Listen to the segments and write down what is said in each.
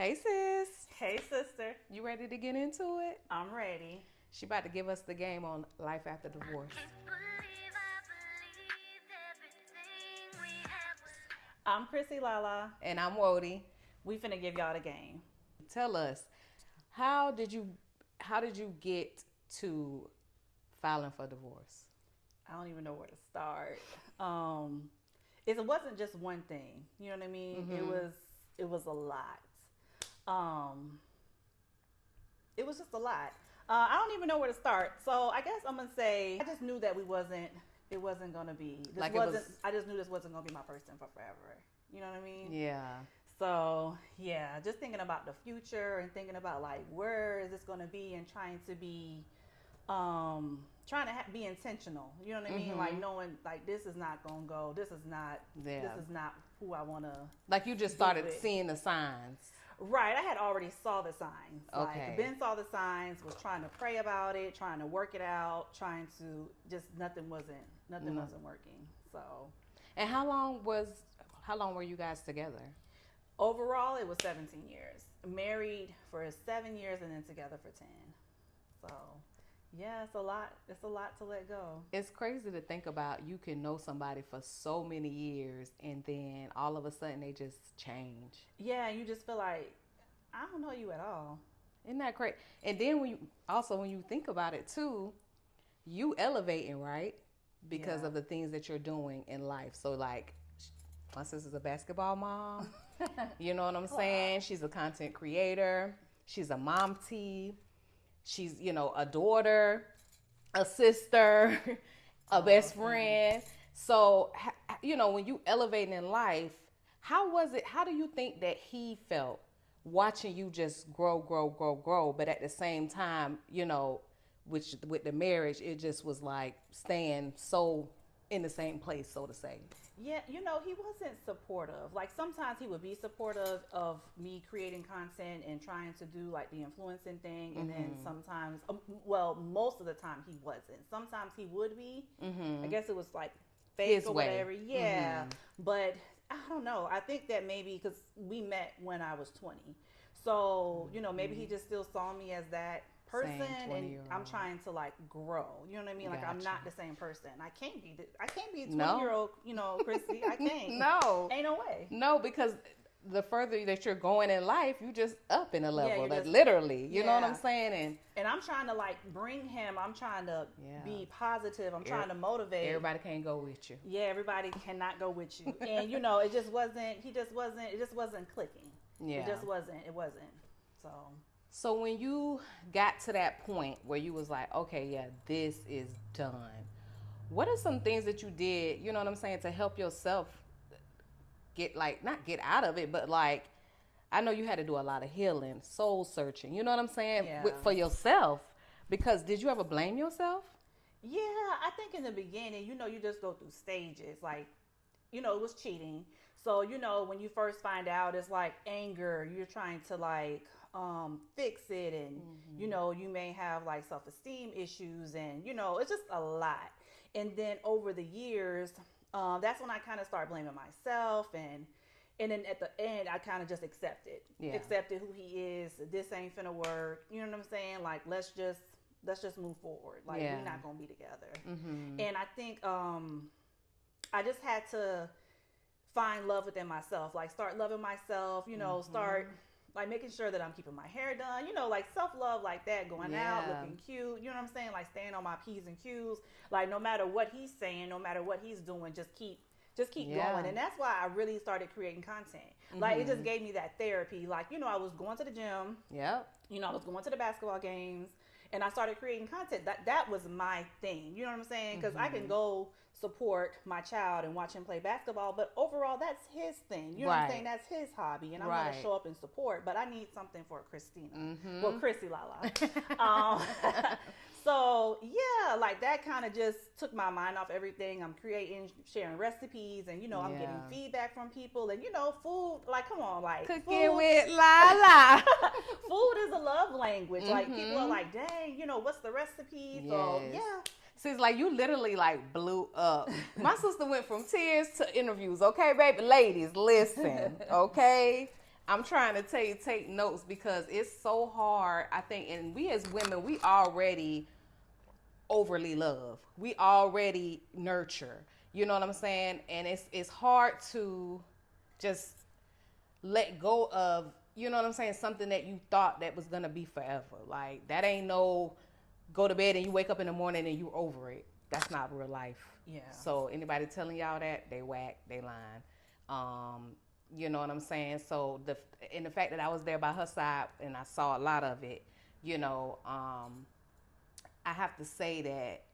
Hey sis, Hey, sister. you ready to get into it? I'm ready. She about to give us the game on life after divorce. I'm Chrissy Lala. And I'm Wody. We finna give y'all the game. Tell us, how did you how did you get to filing for divorce? I don't even know where to start. It wasn't just one thing. You know what I mean? It was a lot. Um, it was just a lot. I don't even know where to start. So I guess I'm gonna say I just knew that it wasn't gonna be. This Like it wasn't. was- I just knew this wasn't gonna be my person for forever. You know what I mean? Yeah. So yeah, just thinking about the future and thinking about like where is this going to be and trying to be, trying to be intentional. You know what I mean? Like knowing like this is not going to go. This is not. Yeah. This is not who I want to. Like you just started it. seeing the signs. Right, I had already saw the signs. Okay. Like Ben saw the signs, was trying to pray about it, trying to work it out, trying to just nothing wasn't working. So And how long were you guys together? overall, it was 17 years. Married for 7 years and then together for 10. So, yeah, it's a lot. It's a lot to let go. It's crazy to think about you can know somebody for so many years and then all of a sudden they just change. Yeah, you just feel like I don't know you at all. Isn't that crazy? And then when you think about it too, you elevating, right? Because Yeah. of the things that you're doing in life. So like my sister's a basketball mom. You know what I'm saying? She's a content creator. She's a mom T. She's, a daughter, a sister, a best friend. So, when you elevating in life, how was it? How do you think that he felt watching you just grow, but at the same time, with the marriage, it just was like staying so in the same place, so to say. Yeah, he wasn't supportive. Like sometimes he would be supportive of me creating content and trying to do like the influencing thing, and then sometimes, well, most of the time he wasn't. Sometimes he would be. I guess it was like fake His or way. whatever. Yeah, but I don't know. I think that maybe because we met when I was 20, so maybe he just still saw me as that person, Same and 20-year-old. I'm trying to like grow. You know what I mean? Like I'm Gotcha. not the same person. I can't be 20 No. year old, Chrissy. I can't. No. Ain't no way. No, because the further that you're going in life, you just up in a level. you're Like just- literally. You know what I'm Yeah. saying? And I'm trying to like bring him. I'm trying to Yeah. be positive. I'm trying to motivate. Everybody can't go with you. Yeah, everybody cannot go with you. And it just wasn't. It just wasn't clicking. Yeah. It just wasn't. It wasn't. So when you got to that point where you was like, okay, yeah, this is done. What are some things that you did, you know what I'm saying, to help yourself get not get out of it, but like, I know you had to do a lot of healing, soul searching, you know what I'm saying, Yeah. for yourself. Because did you ever blame yourself? Yeah, I think in the beginning, you just go through stages. Like, it was cheating. So, when you first find out, it's like anger. You're trying to like fix it. And, you may have like self-esteem issues. And, it's just a lot. And then over the years, that's when I kind of start blaming myself. And then at the end, I kind of just accepted who he is. This ain't finna work. You know what I'm saying? Like, let's just move forward. Like, Yeah. we're not gonna be together. And I think I just had to find love within myself. Like, start loving myself. Start like making sure that I'm keeping my hair done. Like self-love, like that, going out, Yeah. looking cute. You know what I'm saying? Like staying on my P's and Q's. Like no matter what he's saying, no matter what he's doing, just keep Yeah. going. And that's why I really started creating content. Like it just gave me that therapy. Like, I was going to the gym. Yep. I was going to the basketball games, and I started creating content. That was my thing. You know what I'm saying? Because I can go support my child and watch him play basketball, but overall, that's his thing. You know what I'm Right. saying? That's his hobby, and I'm Right. going to show up and support. But I need something for Christina. Well, Chrissy Lala. um, so yeah, like that kind of just took my mind off everything. I'm creating, sharing recipes, and I'm Yeah. getting feedback from people, and food. Like, come on, like Cooking food, with Lala. food is a love language. Like people are like, dang, what's the recipe? So Yes. yeah. Sis, like you literally like blew up. My sister went from tears to interviews. Okay, baby, ladies, listen. Okay, I'm trying to tell you, take notes because it's so hard. I think, and we as women, we already overly love. We already nurture. You know what I'm saying? And it's hard to just let go of, you know what I'm saying, something that you thought that was gonna be forever. Like that ain't no go to bed and you wake up in the morning and you over it. That's not real life. Yeah. So anybody telling y'all that, they whack, they lying. You know what I'm saying? So the fact that I was there by her side and I saw a lot of it, you know, I have to say that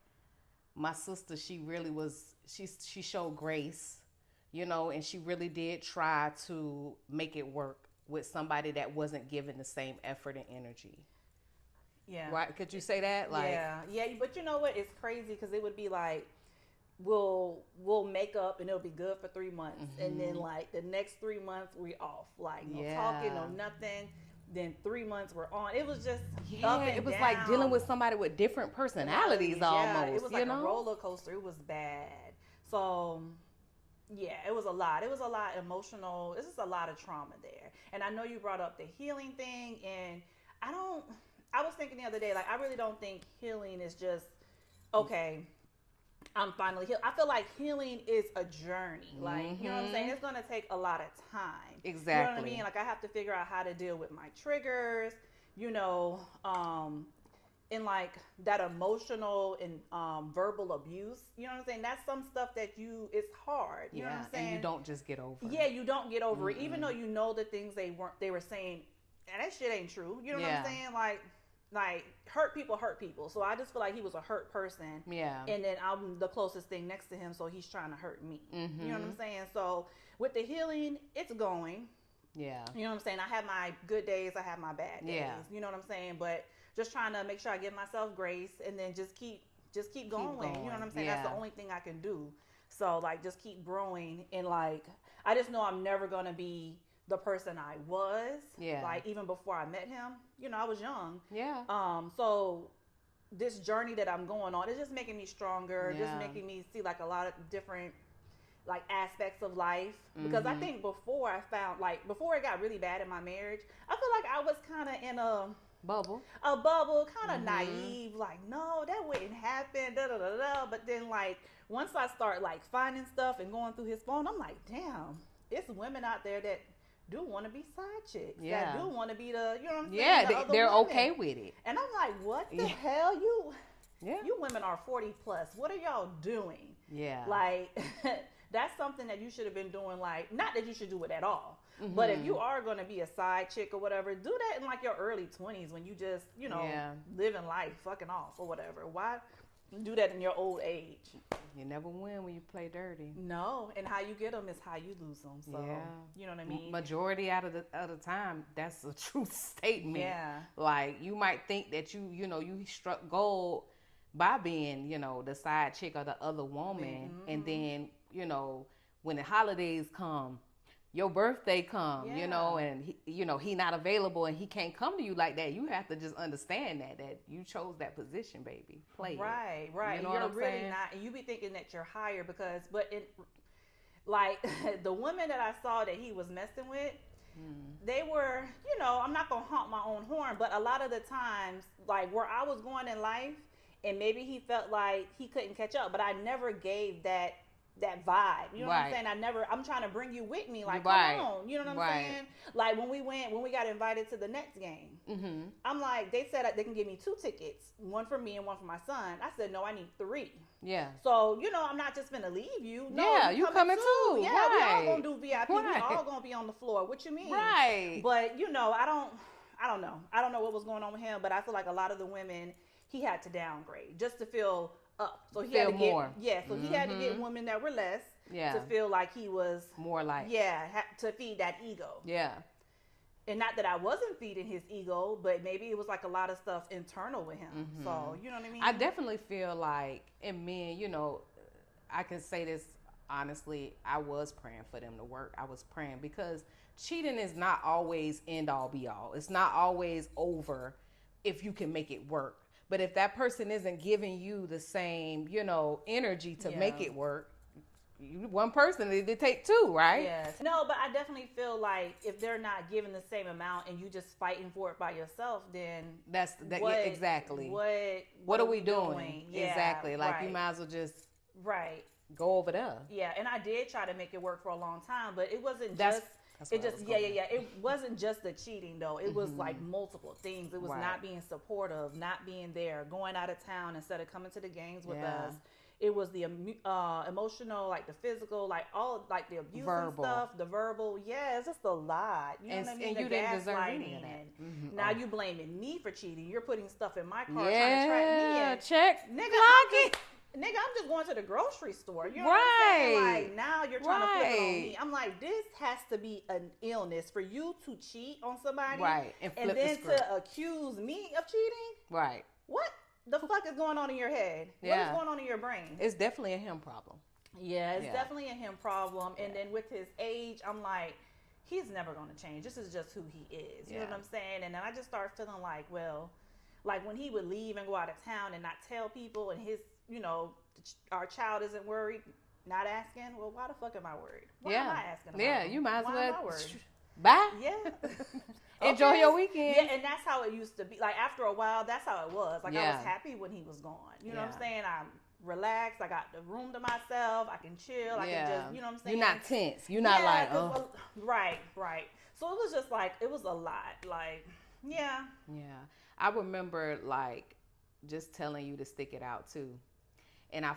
my sister, she really was, she showed grace, you know, and she really did try to make it work with somebody that wasn't giving the same effort and energy. Yeah. Right? Could you say that? Like, yeah. But you know what? It's crazy because it would be like, we'll make up and it'll be good for 3 months, and then like the next 3 months we off, like no talking, no nothing. Then 3 months we're on. It was just up and it was down. like dealing with somebody with different personalities almost. It was like a roller coaster. It was bad. So yeah, it was a lot. It was a lot emotional. It's just a lot of trauma there. And I know you brought up the healing thing, and I was thinking the other day, like I really don't think healing is just okay, I'm finally healed. I feel like healing is a journey. Like, you know what I'm saying? It's going to take a lot of time. Exactly. You know what I mean? Like, I have to figure out how to deal with my triggers, you know, and like that emotional and verbal abuse. You know what I'm saying? That's some stuff that it's hard. You know what I'm saying? And you don't just get over it. Yeah, you don't get over it. Even though you know the things they were saying, and that shit ain't true. You know what I'm saying? Like hurt people. So I just feel like he was a hurt person. Yeah. And then I'm the closest thing next to him, so he's trying to hurt me. You know what I'm saying? So with the healing, it's going. Yeah. You know what I'm saying? I have my good days, I have my bad days. Yeah. You know what I'm saying? But just trying to make sure I give myself grace and then just keep going. You know what I'm saying? That's the only thing I can do. So like just keep growing, and like I just know I'm never gonna be the person I was. Yeah. Like even before I met him, you know, I was young. Yeah. So this journey that I'm going on is just making me stronger, just making me see like a lot of different like aspects of life. Because I think before it got really bad in my marriage, I feel like I was kind of in a bubble, kind of naive, like, no, that wouldn't happen, da da da da. But then like once I start like finding stuff and going through his phone, I'm like, damn, it's women out there that do want to be side chicks. Yeah. That do want to be the, you know what I'm saying? Yeah, they're okay with it. And I'm like, what the hell? You women are 40 plus. What are y'all doing? Yeah. Like, that's something that you should have been doing. Like, not that you should do it at all. But if you are going to be a side chick or whatever, do that in like your early 20s when you just, you know, living life, fucking off or whatever. Why do that in your old age? You never win when you play dirty. No, and how you get them is how you lose them. So, you know what I mean? Majority out of the time, that's a true statement. Yeah. Like, you might think that you struck gold by being, you know, the side chick or the other woman. And then, you know, when the holidays come, your birthday come, you know, and he not available and he can't come to you like that. You have to just understand that you chose that position, baby. Play right, it. Right. You know you're what I'm really saying? not, and you be thinking that you're higher but like the women that I saw that he was messing with, they were, you know, I'm not gonna honk my own horn, but a lot of the times, like where I was going in life, and maybe he felt like he couldn't catch up, but I never gave that vibe. You know what I'm saying? I'm trying to bring you with me. Like, come on. You know what I'm saying? Like when we got invited to the Nets game, I'm like, they said they can give me 2 tickets, one for me and one for my son. I said, no, I need 3. Yeah. So, you know, I'm not just gonna leave you. No, yeah, you coming too. Yeah, we all gonna do VIP. We all gonna be on the floor. What you mean? Right. But, you know, I don't know. I don't know what was going on with him, but I feel like a lot of the women, he had to downgrade just to feel up. So he had to get more. Yeah, so he had to get women that were less to feel like he was more like. Yeah, to feed that ego. Yeah. And not that I wasn't feeding his ego, but maybe it was like a lot of stuff internal with him. So, you know what I mean? I definitely feel like in men, you know, I can say this honestly, I was praying for them to work. I was praying because cheating is not always end all be all. It's not always over if you can make it work. But if that person isn't giving you the same, you know, energy to make it work, one person, it take two, right? Yes. No, but I definitely feel like if they're not giving the same amount and you just fighting for it by yourself, then exactly. What are we doing? Yeah, exactly. Like right. you might as well just right go over there. Yeah, and I did try to make it work for a long time, but it wasn't That's it just It wasn't just the cheating though. It was like multiple things. It was not being supportive, not being there, going out of town instead of coming to the games with us. It was the emotional, like the physical, like all like the abuse and stuff, the verbal. Yeah, it's just a lot. You know what I mean? And you didn't deserve any of that. Now you blaming me for cheating. You're putting stuff in my car trying to track me in. Check. Nigga, I'm just going to the grocery store. You know what I'm saying? Like, now you're trying to flip it on me. I'm like, this has to be an illness for you to cheat on somebody. Right. And then to accuse me of cheating. Right. What the fuck is going on in your head? What is going on in your brain? It's definitely a him problem. Yeah, it's definitely a him problem. And then with his age, I'm like, he's never going to change. This is just who he is. You know what I'm saying? And then I just start feeling like, well, like when he would leave and go out of town and not tell people, and his, you know, our child isn't worried, not asking, well, why the fuck am I worried? Why am I asking about him? You might as why well. Am I worried? Bye. Yeah. Enjoy your weekend. Yeah, and that's how it used to be. Like after a while, that's how it was. Like I was happy when he was gone. You know what I'm saying? I'm relaxed. I got the room to myself. I can chill. I can just, you know what I'm saying? You're not tense. You're not like, oh. Right. So it was just like, it was a lot. Like, yeah. I remember like just telling you to stick it out too. And I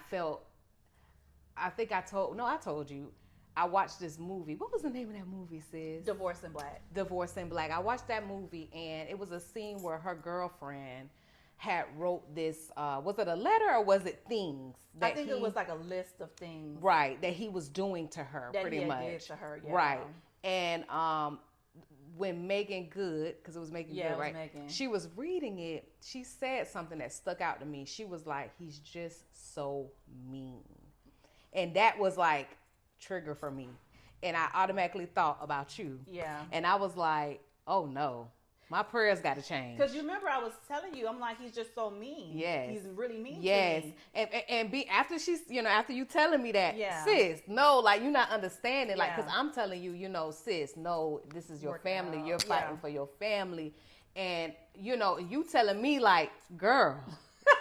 told you, I watched this movie. What was the name of that movie, sis? Divorce in Black. Divorce in Black. I watched that movie, and it was a scene where her girlfriend had wrote this, was it a letter or was it things? I think it was like a list of things. Right, that he was doing to her, that pretty he much. Did to her, yeah. Right. And when Megan Good, because it was Megan Good, right? Megan. She was reading it. She said something that stuck out to me. She was like, he's just so mean. And that was like trigger for me. And I automatically thought about you. Yeah. And I was like, oh no, my prayers got to change. Because you remember I was telling you, I'm like, he's just so mean. Yes. He's really mean to me. And after she's, after you telling me that, sis, no, like you're not understanding. Like, because I'm telling you, sis, no, this is your family. You're fighting for your family. And, you telling me like, girl.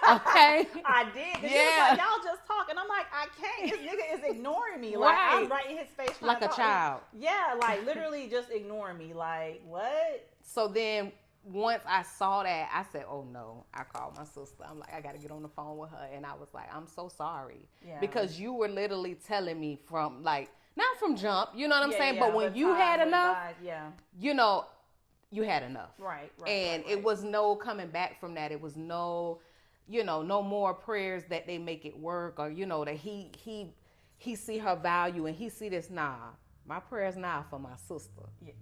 Okay. I did. He was like, y'all just talking. I'm like, I can't. This nigga is ignoring me. Like, I'm right in his face. Like a child. Yeah, like literally just ignoring me. Like, what? So then once I saw that, I said, oh no. I called my sister. I'm like, I got to get on the phone with her. And I was like, I'm so sorry. Yeah. Because you were literally telling me from like, not from jump, you know what I'm saying? But when you had enough, you had enough. Right. And it was no coming back from that. It was no... no more prayers that they make it work, or that he see her value and he see this. Nah, my prayers now for my sister. Yeah.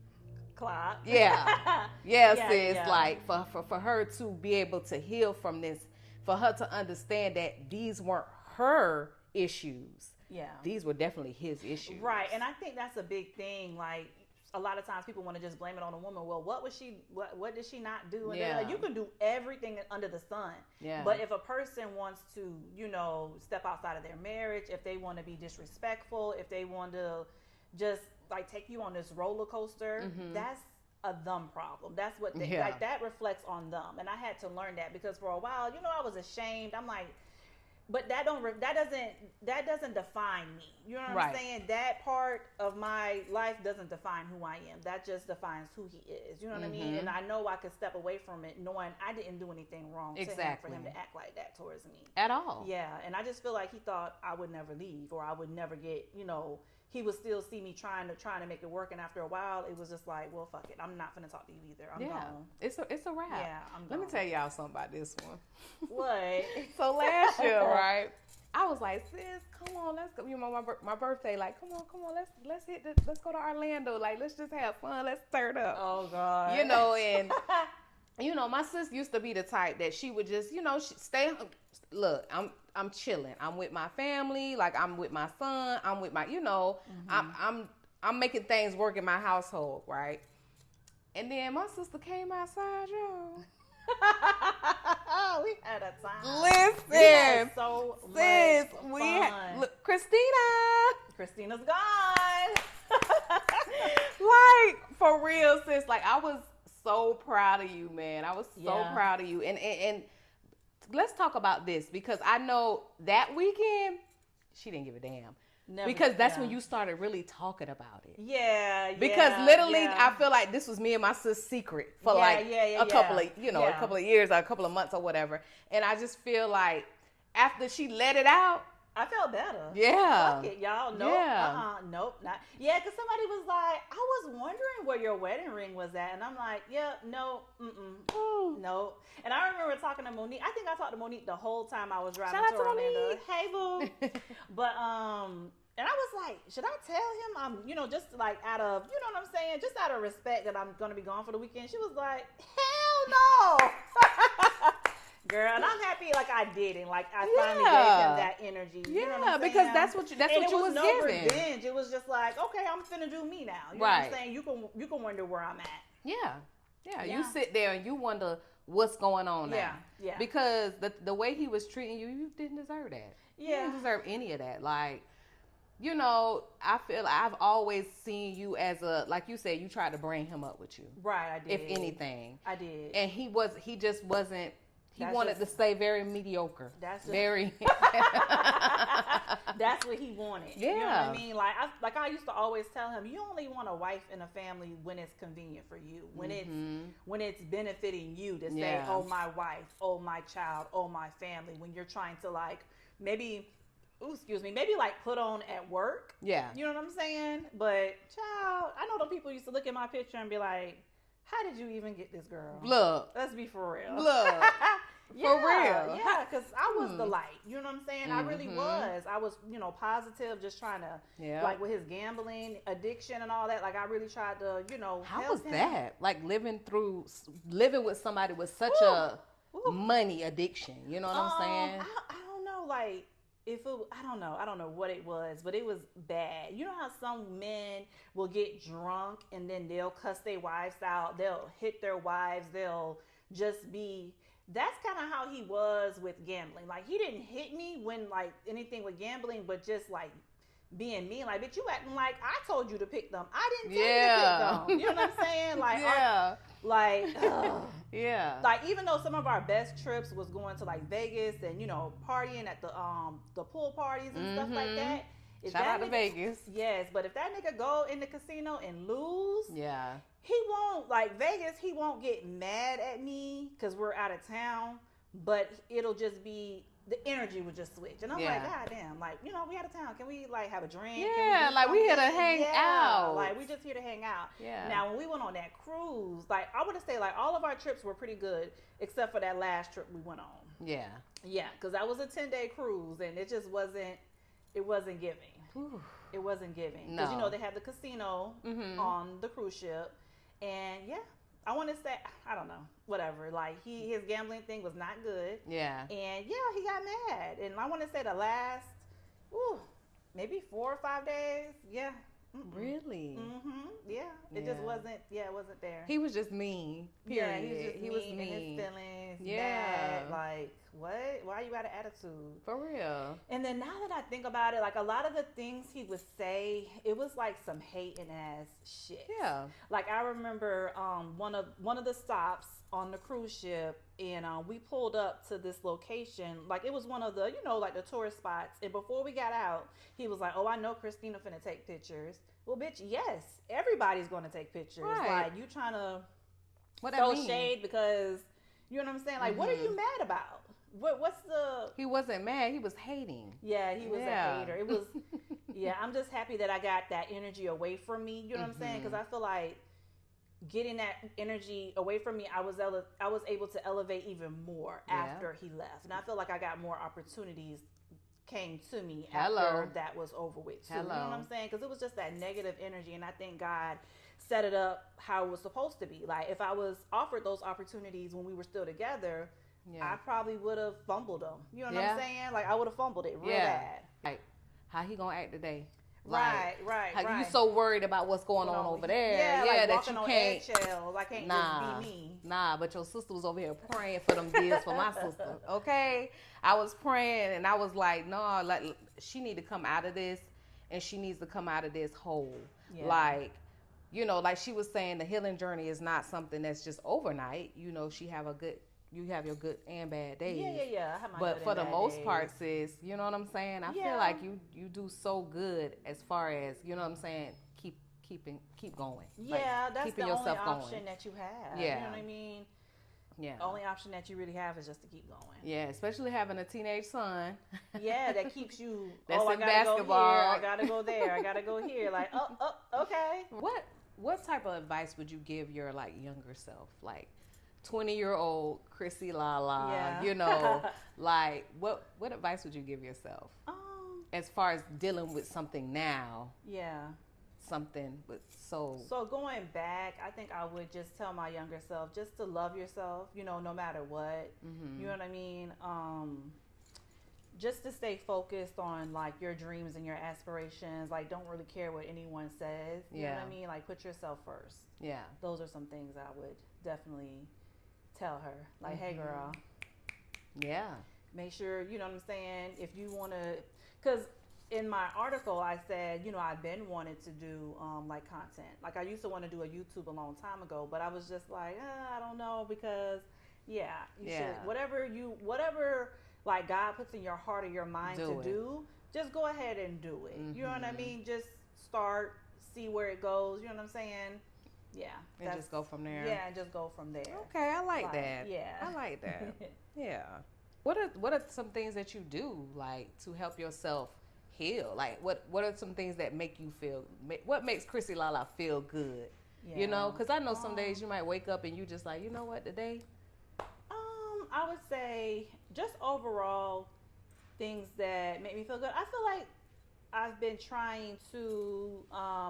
Clock. Yeah, sis. Like for her to be able to heal from this, for her to understand that these weren't her issues. Yeah, these were definitely his issues. Right, and I think that's a big thing. Like, a lot of times people want to just blame it on a woman. Well, what did she not do? And like, you can do everything under the sun. Yeah. But if a person wants to, step outside of their marriage, if they want to be disrespectful, if they want to just like take you on this roller coaster, that's a them problem. That's what like that reflects on them. And I had to learn that because for a while, I was ashamed. I'm like, but that doesn't define me. You know what I'm saying? That part of my life doesn't define who I am. That just defines who he is. You know what I mean? And I know I could step away from it knowing I didn't do anything wrong to him for him to act like that towards me. At all. Yeah. And I just feel like he thought I would never leave or I would never get, he would still see me trying to make it work, and after a while, it was just like, well, fuck it, I'm not gonna talk to you either. I'm gone. It's a wrap. Yeah, I'm gone. Let me tell y'all something about this one. What? So last year, right? I was like, sis, come on, let's go. My birthday, like, come on, let's go to Orlando. Like, let's just have fun. Let's stir it up. Oh God. And my sis used to be the type that she would just, stay. Look, I'm chilling. I'm with my family. Like, I'm with my son. I'm with my, I'm making things work in my household, right? And then my sister came outside, y'all. We had a time. Listen, we had so much fun. Look, Christina. Christina's gone. Like, for real, sis. Like, I was so proud of you, man. I was so proud of you. And let's talk about this, because I know that weekend she didn't give a damn. Never, because that's when you started really talking about it. Yeah. Because literally, I feel like this was me and my sis' secret for a couple of, a couple of years or a couple of months or whatever. And I just feel like after she let it out, I felt better. Yeah. Fuck it, y'all. Nope. Yeah. Nope. Not. Yeah, because somebody was like, I was wondering where your wedding ring was at. And I'm like, yeah, no, no. And I remember talking to Monique. I think I talked to Monique the whole time I was driving to Orlando. Monique. Hey, boo. But, and I was like, should I tell him I'm, just like out of, you know what I'm saying? Just out of respect that I'm going to be gone for the weekend. She was like, hell no. Girl, and I'm happy like I didn't. Like I finally gave him that energy. You know what I'm saying? Because that's what you was no giving. Revenge. It was just like, okay, I'm finna do me now. You know what I'm saying? You can wonder where I'm at. Yeah. You sit there and you wonder what's going on now. Yeah. Because the way he was treating you, you didn't deserve that. Yeah. You didn't deserve any of that. Like, I feel like I've always seen you as like you said, you tried to bring him up with you. Right, I did. If anything. I did. And he just wasn't. He wanted to stay very mediocre. That's very. That's what he wanted. Yeah. You know what I mean? Like I used to always tell him, you only want a wife and a family when it's convenient for you. When it's benefiting you to say, oh my wife, oh my child, oh my family. When you're trying to like maybe like put on at work. Yeah. You know what I'm saying? But child, I know them people used to look at my picture and be like, how did you even get this girl? Look. Let's be for real. Look. For real. Yeah, because I was the light. You know what I'm saying? I really was. I was, positive, just trying to, like with his gambling addiction and all that, like I really tried to, How was that? Like living with somebody with such a money addiction. You know what I'm saying? I don't know, like, I don't know what it was, but it was bad. You know how some men will get drunk and then they'll cuss their wives out, they'll hit their wives, they'll just be. That's kind of how he was with gambling. Like he didn't hit me when like anything with gambling, but just like being mean. Like, bitch, you acting like I told you to pick them. I didn't tell you to pick them. You know what I'm saying? Like, like even though some of our best trips was going to like Vegas and partying at the pool parties and stuff like that. Shout out to Vegas. Yes, but if that nigga go in the casino and lose, he won't like Vegas. He won't get mad at me because we're out of town, but it'll just be. The energy would just switch. And I'm like, God damn, like, we out of town. Can we, like, have a drink? Yeah, like, we here to hang out. Like, we just here to hang out. Yeah. Now, when we went on that cruise, like, I want to say, like, all of our trips were pretty good, except for that last trip we went on. Yeah. Yeah, because that was a 10-day cruise, and it just wasn't giving. Whew. It wasn't giving. No. Because, they had the casino on the cruise ship. And, I want to say, I don't know, whatever. Like, his gambling thing was not good. Yeah. And, he got mad. And I want to say the last, maybe 4 or 5 days. Yeah. Really? Mm-hmm. Yeah. It just wasn't, it wasn't there. He was just mean. Period. Yeah, he was mean. In his feelings. Yeah. Bad. Like, what? Why you got an attitude? For real. And then now that I think about it, like a lot of the things he would say, it was like some hating ass shit. Yeah. Like I remember one of the stops on the cruise ship, and we pulled up to this location. Like it was one of the, like the tourist spots. And before we got out, he was like, "Oh, I know Christina finna take pictures." Well, bitch, yes, everybody's gonna take pictures. Right. Like you trying to throw shade because you know what I'm saying? Like, what are you mad about? What's the? He wasn't mad. He was hating. Yeah, he was a hater. It was. Yeah, I'm just happy that I got that energy away from me. You know what I'm saying? Because I feel like getting that energy away from me, I was able to elevate even more after he left, and I feel like I got more opportunities came to me after that was over with too. You know what I'm saying? Because it was just that negative energy, and I think God set it up how it was supposed to be. Like if I was offered those opportunities when we were still together, I probably would have fumbled them. You know what I'm saying? Like I would have fumbled it real bad. Like how he gonna act today? Right. How you so worried about what's going on over there? Yeah, like that you on can't. eggshells. I can't just be me. Nah, but your sister was over here praying for them deals for my sister. Okay, I was praying and I was like, no, like she need to come out of this and she needs to come out of this hole. Yeah. Like, you know, like she was saying, the healing journey is not something that's just overnight. You know, you have your good and bad days. Yeah. I have my But good for and the bad most days. part, sis, you know what I'm saying? I feel like you do so good as far as, you know what I'm saying, keep going. Yeah, Like, that's the keeping only yourself option going. that you have. Yeah. You know what I mean? Yeah. The only option that you really have is just to keep going. Yeah, especially having a teenage son. Yeah, that keeps you. That's I in gotta basketball. go here. I gotta go there. I gotta go here. Like, okay. What type of advice would you give your like younger self, like 20-year-old Chrissy Lala? Yeah. You know, like what advice would you give yourself as far as dealing with something now? Yeah. Something with so going back, I think I would just tell my younger self just to love yourself, you know, no matter what. Mm-hmm. You know what I mean? Just to stay focused on like your dreams and your aspirations. Like, don't really care what anyone says. You know what I mean? Like, put yourself first. Yeah. Those are some things I would definitely tell her. Like, hey, girl. Yeah. Make sure, you know what I'm saying? If you want to, because in my article, I said, you know, I've been wanting to do like content. Like, I used to want to do a YouTube a long time ago, but I was just like, I don't know, because you should, whatever like God puts in your heart or your mind to do, just go ahead and do it. Mm-hmm. You know what I mean? Just start, see where it goes. You know what I'm saying? Yeah. And just go from there. Yeah, and just go from there. Okay, I like that. Yeah. I like that. Yeah. What are some things that you do like to help yourself heal? Like what are some things that make you feel, what makes Chrissy Lala feel good? Yeah. You know, because I know some days you might wake up and you just like, you know what, today? I would say just overall things that make me feel good. I feel like I've been trying to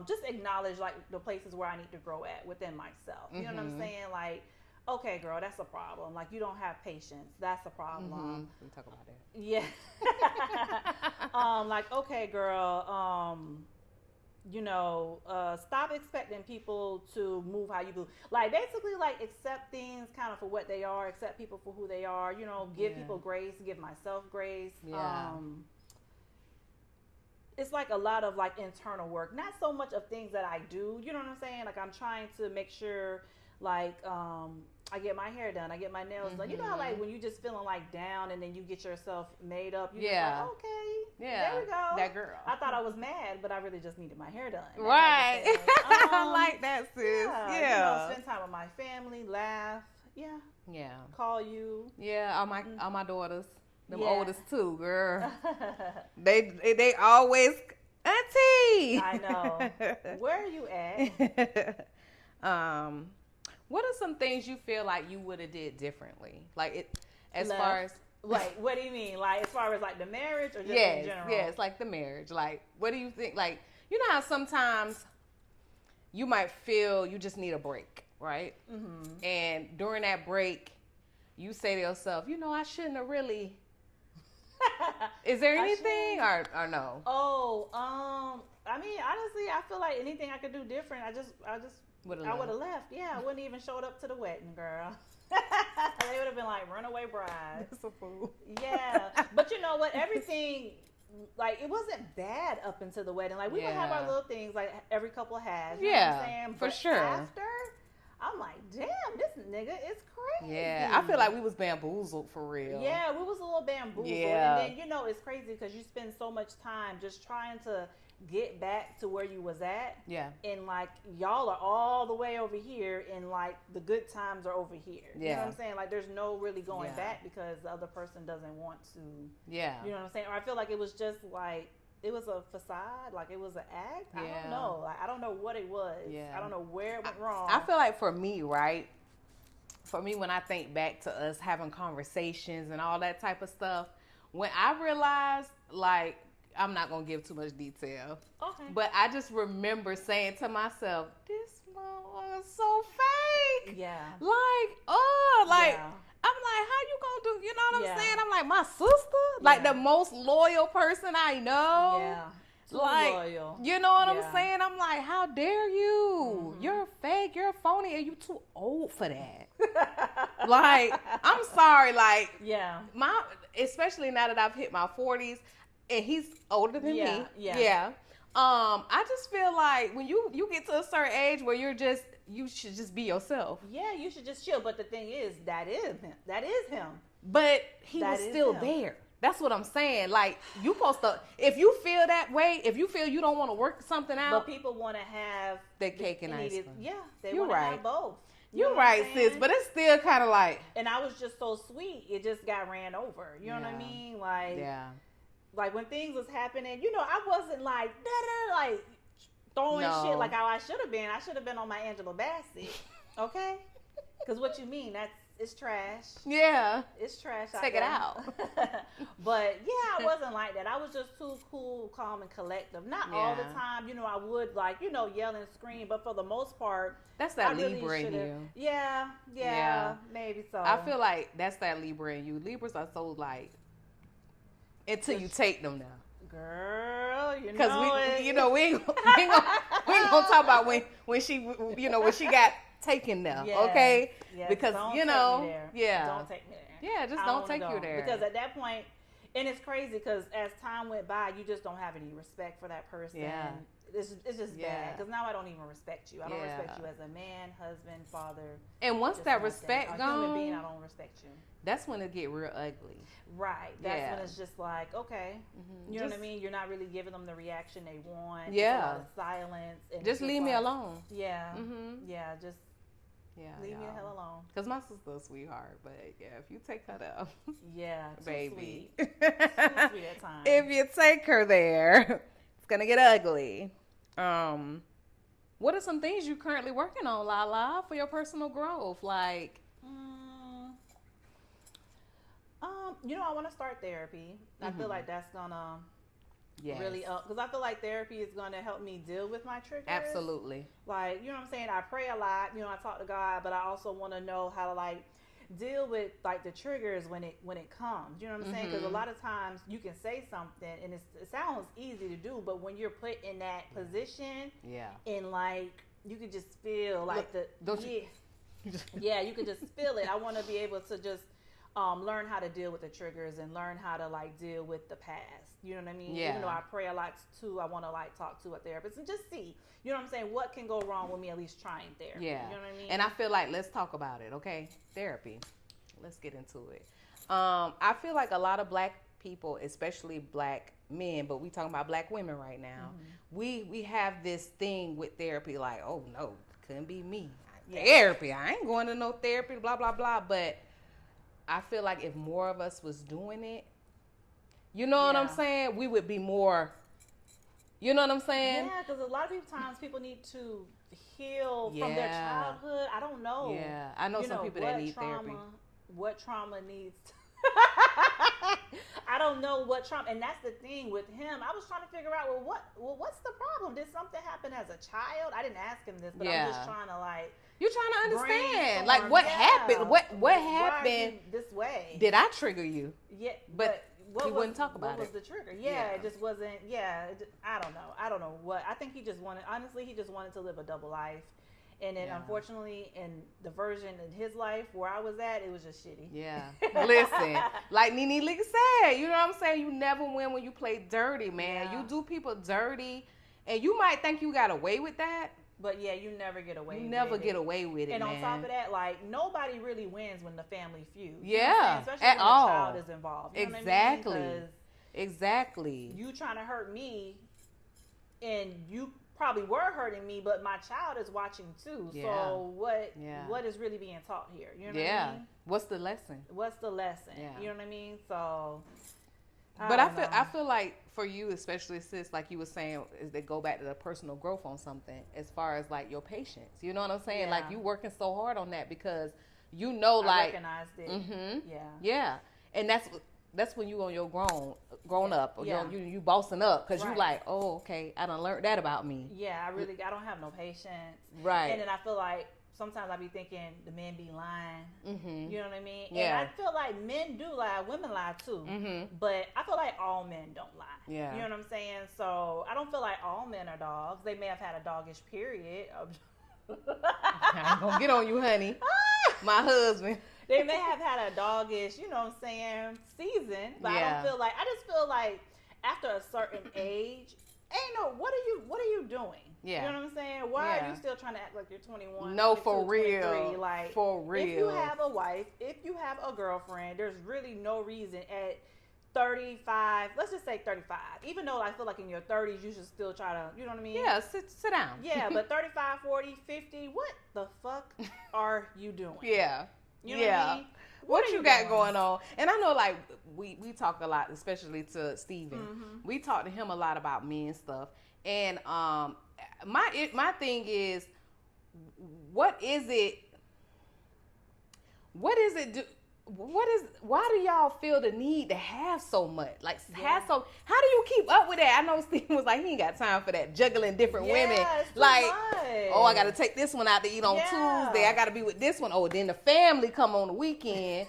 just acknowledge like the places where I need to grow at within myself. You know what I'm saying? Like, okay, girl, that's a problem. Like, you don't have patience. That's a problem. Mm-hmm. We talk about that. Yeah. Like, okay, girl, you know, stop expecting people to move how you do. Like, basically, like, accept things kind of for what they are, accept people for who they are, you know, give people grace, give myself grace. Yeah. It's like a lot of, like, internal work. Not so much of things that I do, you know what I'm saying? Like, I'm trying to make sure, like, I get my hair done, I get my nails done. You know how, like, when you just feeling, like, down and then you get yourself made up, you're just like, okay, there we go. That girl. I thought I was mad, but I really just needed my hair done. Right. I like that, sis. Yeah. You know, spend time with my family, laugh. Yeah. Yeah. Call you. Yeah, all my daughters. Them oldest too, girl. They they always, Auntie. I know. Where are you at? What are some things you feel like you would have did differently? Like it, as Left. far as like, what do you mean? Like, as far as like the marriage or just in general? Yes, like the marriage. Like, what do you think? Like, you know how sometimes you might feel you just need a break, right? Mm-hmm. And during that break, you say to yourself, you know, I shouldn't have really. Is there anything or no? Oh, I mean, honestly, I feel like anything I could do different, I would have left. Yeah, I wouldn't even showed up to the wedding, girl. They would have been like runaway bride. That's a fool. Yeah, but you know what? Everything, like, it wasn't bad up until the wedding. Like, we would have our little things like every couple has. You know what I'm saying? For but sure. After, I'm like, damn, this nigga is crazy. Yeah, I feel like we was bamboozled for real. Yeah, we was a little bamboozled. Yeah. And then, you know, it's crazy because you spend so much time just trying to get back to where you was at. Yeah. And, like, y'all are all the way over here and, like, the good times are over here. Yeah. You know what I'm saying? Like, there's no really going back because the other person doesn't want to. Yeah. You know what I'm saying? Or I feel like it was just, like, it was a facade, like it was an act. I don't know. Like, I don't know what it was. Yeah. I don't know where it went wrong. I feel like for me, right? For me, when I think back to us having conversations and all that type of stuff, when I realized, like, I'm not going to give too much detail. Okay. But I just remember saying to myself, this motherfucker is so fake. Yeah. Like, I'm like, how you gonna do, you know what I'm saying? I'm like, my sister? Like, the most loyal person I know? Yeah. Too like, loyal. You know what I'm saying? I'm like, how dare you? Mm-hmm. You're fake. You're phony. And you too old for that. Like, I'm sorry. Like, especially now that I've hit my 40s, and he's older than me. Yeah. I just feel like when you get to a certain age where you should just be yourself. Yeah, you should just chill. But the thing is, that is him. That is him. But he was still there. That's what I'm saying. Like, you supposed to, if you feel that way, if you feel you don't want to work something out. But people want to have their cake and ice cream. Yeah, they want to have both. You're right, sis. But it's still kind of like. And I was just so sweet. It just got ran over. You know what I mean? Like, like when things was happening, you know, I wasn't like, like throwing shit like how I should have been. I should have been on my Angela Bassett. Okay? Because what you mean, it's trash. Yeah. It's trash. Take it out. But yeah, I wasn't like that. I was just too cool, calm, and collective. Not all the time. You know, I would like, you know, yell and scream. But for the most part. That's that Libra in you. Yeah. Maybe so. I feel like that's that Libra in you. Libras are so like, until you take them now. Girl, you know because we ain't gonna talk about when she got taken there, okay? Yes, because don't you know, take me there. yeah, don't take me there. Yeah, just don't take you there. Because at that point, and it's crazy because as time went by, you just don't have any respect for that person. Yeah. It's just bad because now I don't even respect you. I don't respect you as a man, husband, father. And once that respect gone, human being, I don't respect you. That's when it get real ugly. Right. That's when it's just like, okay, you know what I mean? You're not really giving them the reaction they want. Yeah. It's a lot of silence. And just leave me alone. Yeah. Yeah. Just leave me the hell alone. Because my sister's a sweetheart, but yeah, if you take her there, baby, too sweet at times. If you take her there, it's gonna get ugly. What are some things you're currently working on, Lala, for your personal growth? Like, you know, I want to start therapy. I feel like that's gonna really because I feel like therapy is gonna help me deal with my triggers. Absolutely. Like, you know what I'm saying? I pray a lot. You know, I talk to God, but I also want to know how to like deal with like the triggers when it comes. You know what I'm saying? Because a lot of times you can say something and it sounds easy to do, but when you're put in that position, and like you can just feel like you can just feel it. I want to be able to just learn how to deal with the triggers and learn how to like deal with the past. You know what I mean? Even though I pray a lot too, I want to like talk to a therapist and just see, you know what I'm saying, what can go wrong with me at least trying therapy. You know what I mean? And I feel like, let's talk about it, okay? Therapy. Let's get into it. I feel like a lot of black people, especially black men, but we talking about black women right now, we have this thing with therapy like, oh no, couldn't be me. Therapy. I ain't going to no therapy, blah, blah, blah. But I feel like if more of us was doing it, you know what I'm saying? We would be more, you know what I'm saying? Yeah, because a lot of times people need to heal from their childhood. I don't know. Yeah, I know some people that need therapy. What trauma needs I don't know what trauma, and that's the thing with him. I was trying to figure out, what's the problem? Did something happen as a child? I didn't ask him this, but I'm just trying to like. You're trying to understand, like what happened? What happened this way? Did I trigger you? Yeah, but he wouldn't talk about it. What was the trigger? It just wasn't. I don't know what. I think he just wanted. Honestly, he just wanted to live a double life. And then, unfortunately, in the version in his life where I was at, it was just shitty. Yeah. Listen, like Nene Leakes said, you know what I'm saying? You never win when you play dirty, man. You do people dirty, and you might think you got away with that. But yeah, you never get away with it. You never get away with it, and man. on top of that, like, nobody really wins when the family feuds. Yeah, especially at when all. the child is involved. You know exactly. What I mean? Exactly. You trying to hurt me, and you probably were hurting me, but my child is watching too. Yeah. So what is really being taught here? You know what I mean? What's the lesson? What's the lesson? Yeah. You know what I mean? So I feel like for you, especially sis, like you were saying, is they go back to the personal growth on something as far as like your patience. You know what I'm saying? Like you working so hard on that because you know, I like recognized it. Mm-hmm, yeah. And that's when you on your grown up, or you bossing up because you like, oh, okay, I done learned that about me. Yeah, I don't have no patience. Right. And then I feel like sometimes I be thinking the men be lying. Mm-hmm. You know what I mean? Yeah. And I feel like men do lie, women lie too. Mm-hmm. But I feel like all men don't lie. Yeah. You know what I'm saying? So I don't feel like all men are dogs. They may have had a doggish period. I ain't gonna get on you, honey. My husband. They may have had a doggish, you know what I'm saying, season. But I just feel like after a certain age, what are you doing? Yeah. You know what I'm saying? Why Yeah. are you still trying to act like you're 21? No, 22, for 23? real. Like, For real. if you have a wife, if you have a girlfriend, there's really no reason at 35, let's just say 35. Even though I feel like in your 30s, you should still try to, you know what I mean? Yeah, sit down. Yeah, but 35, 40, 50, what the fuck are you doing? Yeah. You know what I mean? What are you got going on? And I know, like, we talk a lot, especially to Steven. Mm-hmm. We talk to him a lot about men stuff. And my thing is, why do y'all feel the need to have so much? Like, how do you keep up with that? I know Steven was like, he ain't got time for that, juggling different women. It's too Like, much. oh, I got to take this one out to eat on Tuesday. I got to be with this one. Oh, then the family come on the weekend.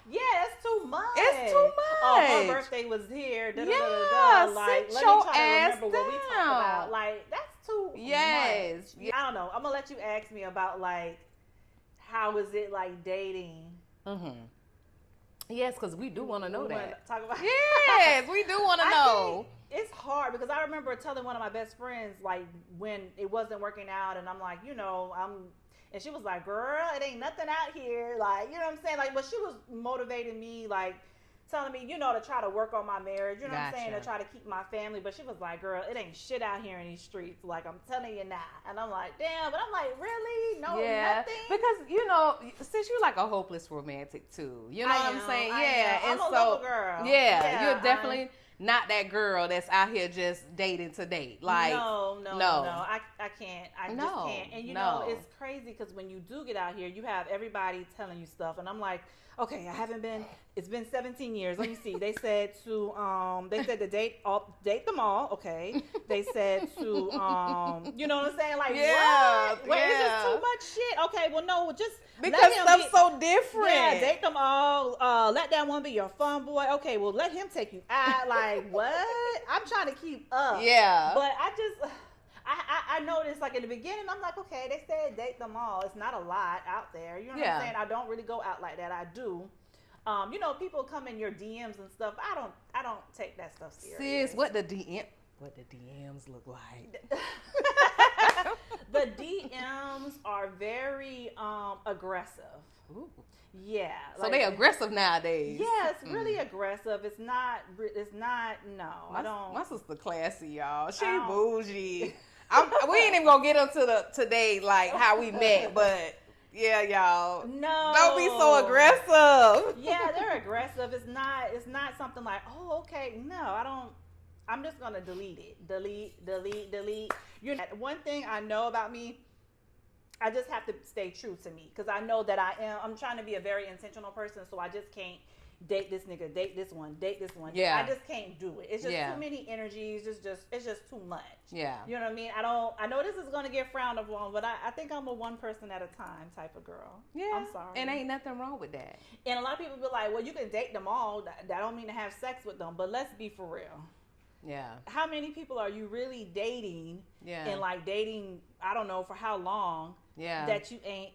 Yeah, it's too much. It's too much. Oh, her birthday was here. Like, sit let me your try to ass remember what we talked down. about. Like, that's too much. Yeah. I don't know. I'm gonna let you ask me about, like, how is it like dating? Mm-hmm. Yes, because we do want to know that. Talk about Yes, we do want to know. It's hard because I remember telling one of my best friends, like, when it wasn't working out, and I'm like, and she was like, girl, it ain't nothing out here. Like, you know what I'm saying? Like, but she was motivating me, like, telling me, to try to work on my marriage, you know what I'm saying, to try to keep my family. But she was like, girl, it ain't shit out here in these streets. Like, I'm telling you now. And I'm like, damn. But I'm like, really? No, nothing? Because, since you're like a hopeless romantic too, you know what I'm saying? Yeah. I'm a lover girl. Yeah, you're definitely not that girl that's out here just dating to date. Like, no. I can't. I just can't. And it's crazy because when you do get out here, you have everybody telling you stuff, and I'm like, okay, it's been 17 years. Let me see. They said to date them all. Okay. They said to, you know what I'm saying? Like, what? Wait, it's just too much shit. Okay, well, no, just because stuff's so different. Yeah, date them all. Let that one be your fun boy. Okay, well, let him take you out. Like, what? I'm trying to keep up. Yeah. But I noticed, like, in the beginning, I'm like, okay, they said date them all. It's not a lot out there. You know what I'm saying? I don't really go out like that. I do. People come in your DMs and stuff. I don't take that stuff serious. Sis, what the DMs look like? The DMs are very aggressive. Ooh. Yeah. So they aggressive nowadays. Yeah, it's really aggressive. It's not, no, I don't. My sister classy, y'all. She bougie. We ain't even gonna get into today, like, how we met, but yeah, y'all. No. Don't be so aggressive. Yeah, they're aggressive. It's not something like, oh, okay, no, I don't. I'm just gonna delete it. Delete. One thing I know about me, I just have to stay true to me because I know that I'm trying to be a very intentional person, so I just can't date this nigga, date this one. Yeah. I just can't do it. It's just too many energies. It's just too much. Yeah. You know what I mean? I know this is going to get frowned upon, but I think I'm a one person at a time type of girl. Yeah. I'm sorry. And ain't nothing wrong with that. And a lot of people be like, well, you can date them all. That don't mean to have sex with them, but let's be for real. Yeah. How many people are you really dating? Yeah. And like dating, I don't know for how long. Yeah. That you ain't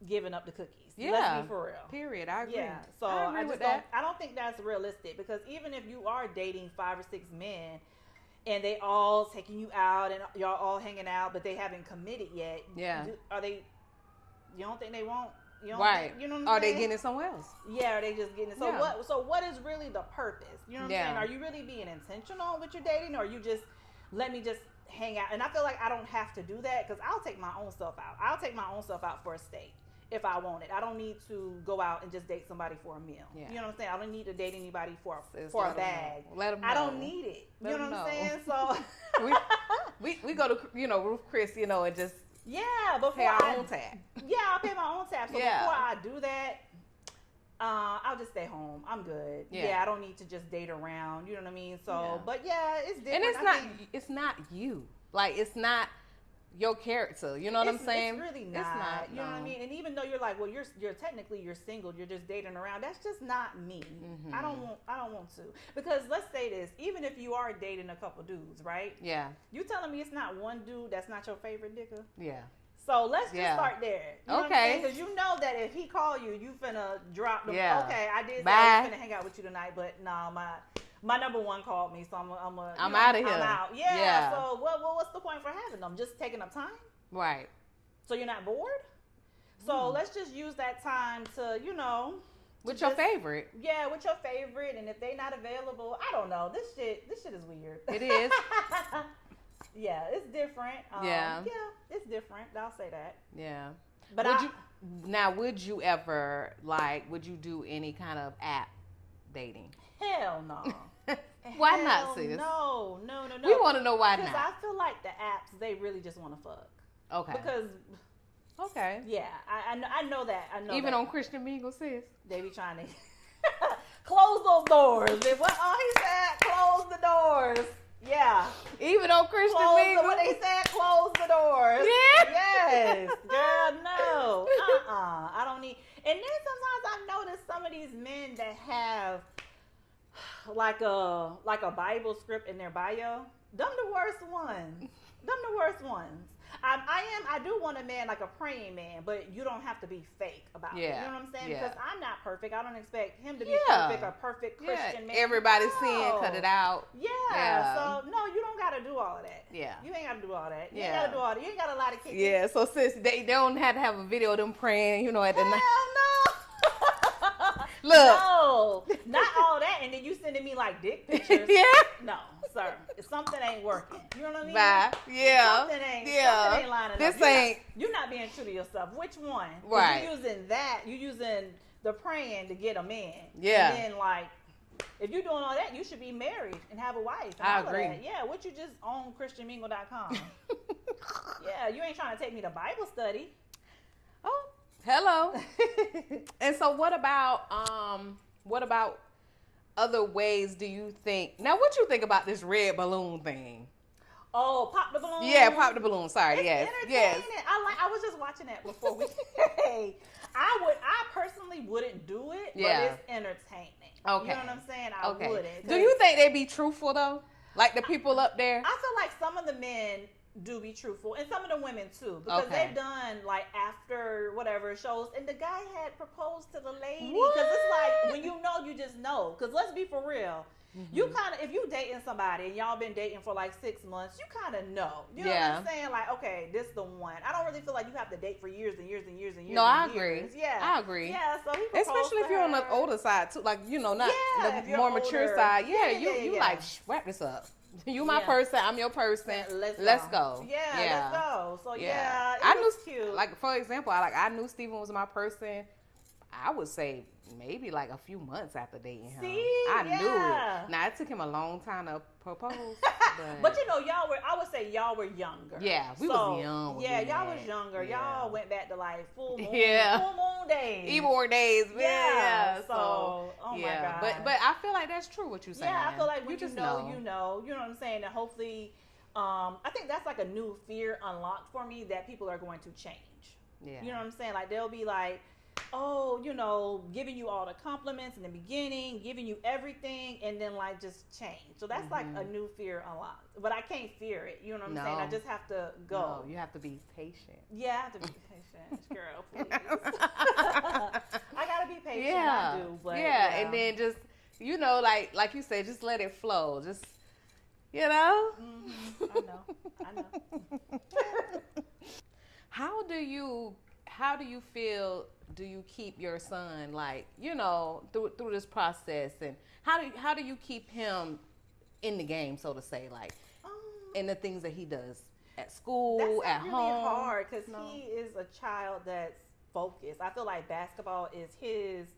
giving up the cookies. Yeah. Let's be for real. Period. I agree. Yeah. So I don't think that's realistic because even if you are dating 5 or 6 men and they all taking you out and y'all all hanging out, but they haven't committed yet. Yeah. You don't think they won't? You know right. You know what I'm Are saying? they getting it somewhere else? Yeah, are they just getting it? So what is really the purpose? You know what I'm saying? Are you really being intentional with your dating, or you just let me just hang out? And I feel like I don't have to do that because I'll take my own self out. I'll take my own self out for a steak if I want it. I don't need to go out and just date somebody for a meal. Yeah. You know what I'm saying? I don't need to date anybody for a bag. Let them know. I don't need it. You know what I'm saying? So we go to Ruth Chris, and just before pay our own tab. Yeah, I'll pay my own tab. So before I do that, I'll just stay home. I'm good. Yeah, I don't need to just date around. You know what I mean? So, but it's different. And it's not you. Like, it's not your character. You know what I'm saying? It's really not. It's not. You know what I mean? And even though you're like, well, you're technically single. You're just dating around. That's just not me. Mm-hmm. I don't want to. Because let's say this. Even if you are dating a couple dudes, right? Yeah. You telling me it's not one dude that's not your favorite nigga? Yeah. So let's just start there. You know what I'm saying? Because you know that if he call you, you finna drop them. Yeah. Okay, I did say I was finna hang out with you tonight, but no, My number one called me, so I'm out of here. I'm out. Yeah. So what's the point for having them? Just taking up time? Right. So you're not bored? So let's just use that time to, with your favorite. Yeah, with your favorite, and if they not available, I don't know. This shit is weird. It is. Yeah, it's different. Yeah, it's different. I'll say that. Yeah. But would you ever would you do any kind of app dating? Hell no. Why not, sis? No. We want to know why not. Because I feel like the apps, they really just want to fuck. Okay. Because. Okay. Yeah, I know that. I know. Even that. on Christian Mingle, sis. They be trying to close those doors. He said, close the doors. Yeah. Even on Christian Mingle. What they said, close the doors. Yeah. Yes. Girl, no. I don't need. And then sometimes I've noticed some of these men that have like a Bible script in their bio. Them the worst ones. I do want a man like a praying man, but you don't have to be fake about it. You know what I'm saying? Yeah. Because I'm not perfect. I don't expect him to be perfect, a perfect Christian man. Everybody's sin, cut it out. Yeah. So no, you don't gotta do all of that. Yeah. You ain't gotta do all that. You ain't gotta do all that. You ain't got a lot of kids. Yeah. So sis, they don't have to have a video of them praying, at the night. Hell no. Look. No, not all that, and then you sending me like dick pictures. Yeah. No, sir. Something ain't working. You know what I mean? Bye. Yeah. Something ain't lining this up. Ain't. You're not being true to yourself. Which one? Right. You're using that. You're using the praying to get a man. Yeah. And then if you're doing all that, you should be married and have a wife. And I all agree. Of that. Yeah. What you just own ChristianMingle.com. Yeah. You ain't trying to take me to Bible study. Oh. Hello. And so what about other ways do you think? Now, what you think about this red balloon thing? Oh, pop the balloon. Yeah, pop the balloon. Sorry. It's Yes. I was just watching that before we. I personally wouldn't do it, but it's entertaining. Okay. You know what I'm saying? I wouldn't. Do you think they be truthful though? Like the people up there? I feel like some of the men do be truthful, and some of the women too, because they've done after whatever shows, and the guy had proposed to the lady. Because it's like when you just know. Because let's be for real, you kind of, if you dating somebody and y'all been dating for 6 months, you kind of know. You know what I'm saying? Okay, this the one. I don't really feel like you have to date for years and years and years and years. No, I agree. Yeah, I agree. Yeah, so he proposed especially if you're on the older side too, not the more mature side. Yeah, you wrap this up. You my person, I'm your person. Let's go. Yeah, let's go. So I knew cute. For example, I knew Steven was my person. I would say maybe a few months after dating him. I knew it. Now it took him a long time to propose. But I would say y'all were younger. Yeah, we was young. Yeah, y'all was younger. Yeah. Y'all went back to full moon, full moon days. Ebor days. Yeah. So, oh my God. But I feel like that's true what you're saying. Yeah, I feel like when you know. You know what I'm saying? And hopefully, I think that's a new fear unlocked for me that people are going to change. Yeah. You know what I'm saying? They'll be giving you all the compliments in the beginning, giving you everything, and then just change. So that's a new fear unlocked. But I can't fear it. You know what I'm saying? I just have to go. No, you have to be patient. Yeah, I have to be patient, girl. Please. I gotta be patient. Yeah. I do. But and then just like you said, just let it flow. Just Mm-hmm. I know. How do you feel? Do you keep your son through this process, and how do you keep him in the game, so to say, in the things that he does at school, at really home? That's hard because he is a child that's focused. I feel like basketball is his,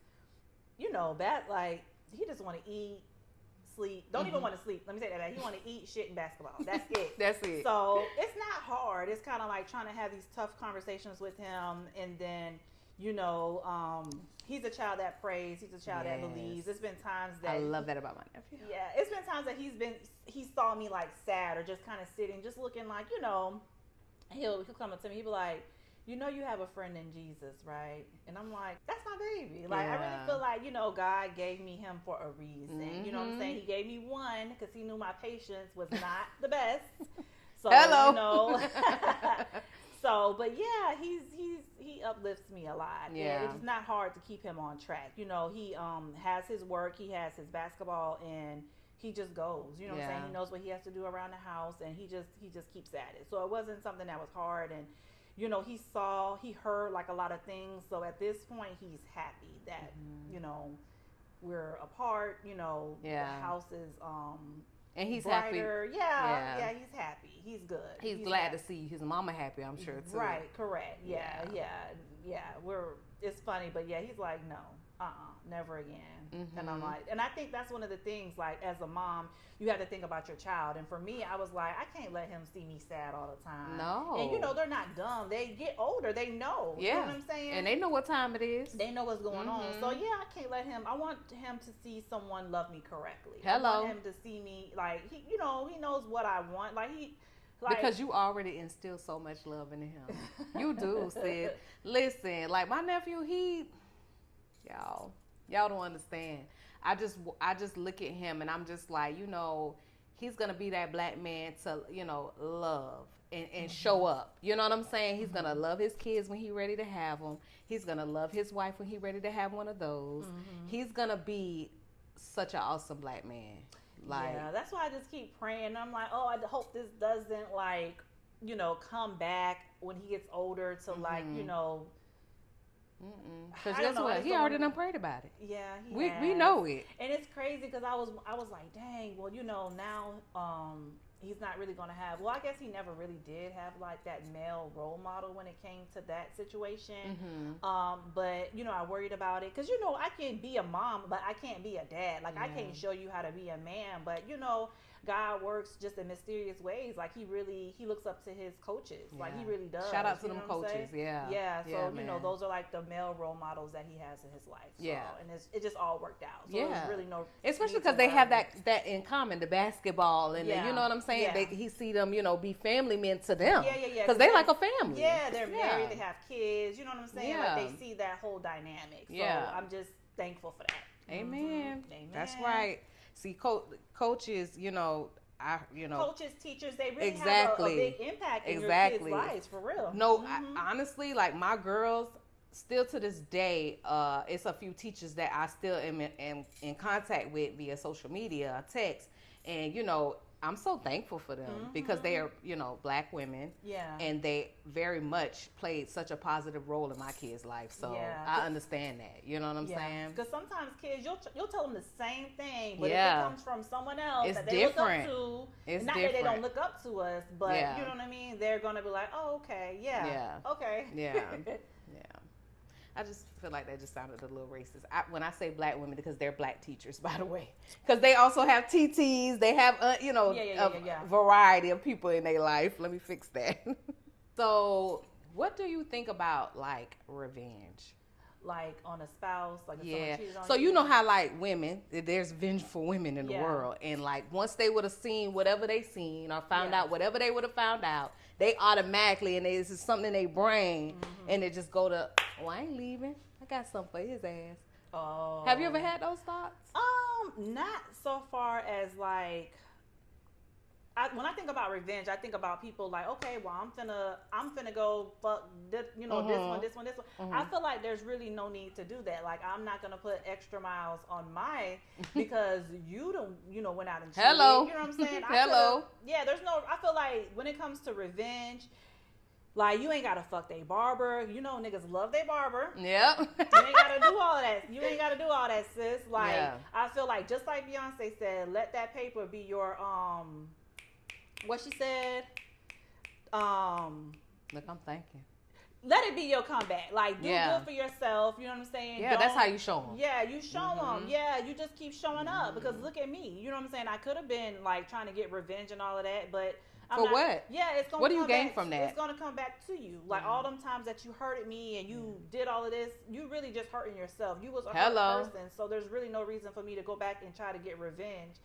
he just want to eat, sleep. Don't even want to sleep. Let me say that. He want to eat, shit, and basketball. That's it. That's it. So it's not hard. It's kind of trying to have these tough conversations with him, and then he's a child that prays. He's a child that believes. It's been times that I love that about my nephew. Yeah, it's been times that he saw me sad or just kind of sitting, just looking he'll come up to me. He'll be like, you have a friend in Jesus, right? And I'm like, that's my baby. I really feel God gave me him for a reason. Mm-hmm. You know what I'm saying? He gave me one because he knew my patience was not the best. So, hello. So, but yeah, he uplifts me a lot. Yeah. It's not hard to keep him on track. He has his work, he has his basketball, and he just goes. You know what I'm saying? He knows what he has to do around the house, and he just keeps at it. So it wasn't something that was hard. And he heard like a lot of things. So at this point, he's happy that we're apart. The house is and he's brighter. happy. Yeah, he's happy. He's good. He's glad to see his mama happy, I'm sure too. Right, correct. Yeah. It's funny, but yeah, he's like, no, never again. And I'm like, and I think that's one of the things, like, as a mom, you have to think about your child. And for me, I was like, I can't let him see me sad all the time. No. And they're not dumb. They get older. They know. Yeah. You know what I'm saying? And they know what time it is. They know what's going on. So yeah, I can't let him. I want him to see someone love me correctly. Hello. I want him to see me like he knows what I want. Because you already instill so much love into him. You do, Sid. Listen, like my nephew, y'all don't understand. I just look at him and I'm just like, he's gonna be that black man to, love and show up. You know what I'm saying? He's gonna love his kids when he's ready to have them. He's gonna love his wife when he's ready to have one of those. He's gonna be such an awesome black man. Yeah, that's why I just keep praying. I'm like, I hope this doesn't come back when he gets older to Because guess what? He already done prayed about it. Yeah, we know it. And it's crazy because I was like, dang, well, now he's not really going to have, well, I guess he never really did have like that male role model when it came to that situation. But, I worried about it because, I can be a mom, but I can't be a dad. Like, I can't show you how to be a man, but, God works just in mysterious ways. Like, he looks up to his coaches. Yeah. Like, he really does. Shout out to them coaches. Yeah. Yeah. So, those are like the male role models that he has in his life. So, yeah. And it just all worked out. So there's really no. Especially because they have that in common, the basketball. And you know what I'm saying? Yeah. He see them, be family men to them. Yeah. Because they like a family. Yeah. They're married. They have kids. You know what I'm saying? Yeah. Like, they see that whole dynamic. So I'm just thankful for that. Amen. Amen. That's right. See, coaches, coaches, teachers, they really have a big impact in your kids' lives, for real. No, honestly, like my girls, still to this day, it's a few teachers that I still am in contact with via social media, text, and I'm so thankful for them because they are, Black women. Yeah. And they very much played such a positive role in my kids' life. So I understand that. You know what I'm saying? Because sometimes kids, you'll tell them the same thing, but if it comes from someone else that they look up to, not that they don't look up to us, but you know what I mean? They're going to be like, oh, okay, okay. Yeah. I just feel like that just sounded a little racist. When I say Black women, because they're Black teachers, by the way, because they also have TTs. They have, a variety of people in their life. Let me fix that. So, what do you think about like revenge? Like on a spouse, like if someone cheated on so you know how like women, there's vengeful women in the world, and like once they would have seen whatever they seen or found out whatever they would have found out, they automatically, and this is something in their brain, and they just go to, I ain't leaving. I got something for his ass. Oh, have you ever had those thoughts? Not so far as like. When I think about revenge, I think about people like, okay, well, I'm finna go fuck this, this one. I feel like there's really no need to do that. Like, I'm not gonna put extra miles on because you don't, went out and cheated. Hello. You know what I'm saying? Hello. I feel like when it comes to revenge, like, you ain't gotta fuck they barber. Niggas love they barber. Yep. You ain't gotta do all that. You ain't gotta do all that, sis. Like, I feel like just like Beyonce said, let that paper be your what she said. Look, I'm thinking. Let it be your comeback. Like, do good for yourself. You know what I'm saying? Yeah, that's how you show them. Yeah, you show them. Yeah, you just keep showing up. Because look at me. You know what I'm saying? I could have been like trying to get revenge and all of that, but what? Yeah, it's gonna. What do you gain from that? It's gonna come back to you. Like all them times that you hurted me and you did all of this, you really just hurting yourself. You was a hurt person, so there's really no reason for me to go back and try to get revenge.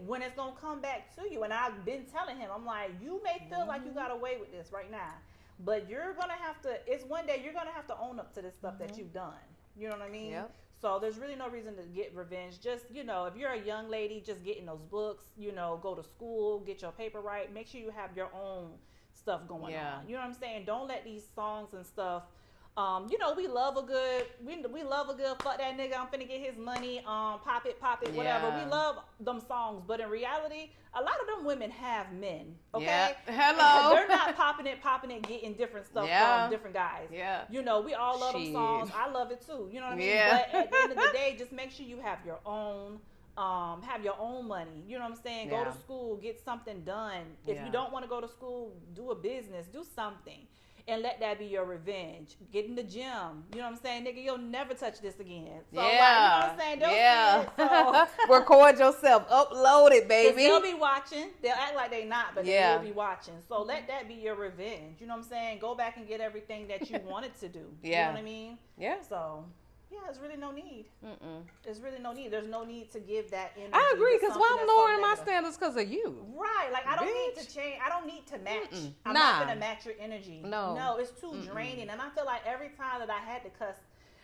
When it's gonna come back to you, and I've been telling him, I'm like, you may feel like you got away with this right now, but you're gonna have to. It's one day you're gonna have to own up to this stuff that you've done. You know what I mean? Yep. So there's really no reason to get revenge. Just, if you're a young lady, just getting those books, go to school, get your paper right. Make sure you have your own stuff going on. You know what I'm saying? Don't let these songs and stuff we love a good we love a good fuck that nigga, I'm finna get his money, pop it, whatever. Yeah. We love them songs, but in reality, a lot of them women have men. Okay, Yeah. Hello. they're not popping it, getting different stuff Yeah. from different guys. Yeah. We all love them Shit. songs. I love it too. You know what I mean? Yeah. But at the end of the day, just make sure you have your own. Have your own money. You know what I'm saying? Go Yeah. to school, get something done. If Yeah. you don't want to go to school, do a business, do something. And let that be your revenge. Get in the gym. You know what I'm saying? Nigga, you'll never touch this again. So, Yeah. like, you know what I'm saying? Don't Yeah. see it. So, Record yourself. Upload it, 'cause baby. they'll be watching. They'll act like they not, but Yeah. they will be watching. So let that be your revenge. You know what I'm saying? Go back and get everything that you wanted to do. You Yeah. know what I mean? Yeah. So, yeah, there's really no need. Mm-mm. There's really no need. There's no need to give that energy. I agree, to because something why I'm that's so lowering my negative. standards because of you. Right, like I don't need Bitch. to change. I don't need to match. Mm-mm. I'm Nah. not gonna match your energy. No. no, it's too draining. And I feel like every time that I had to cuss,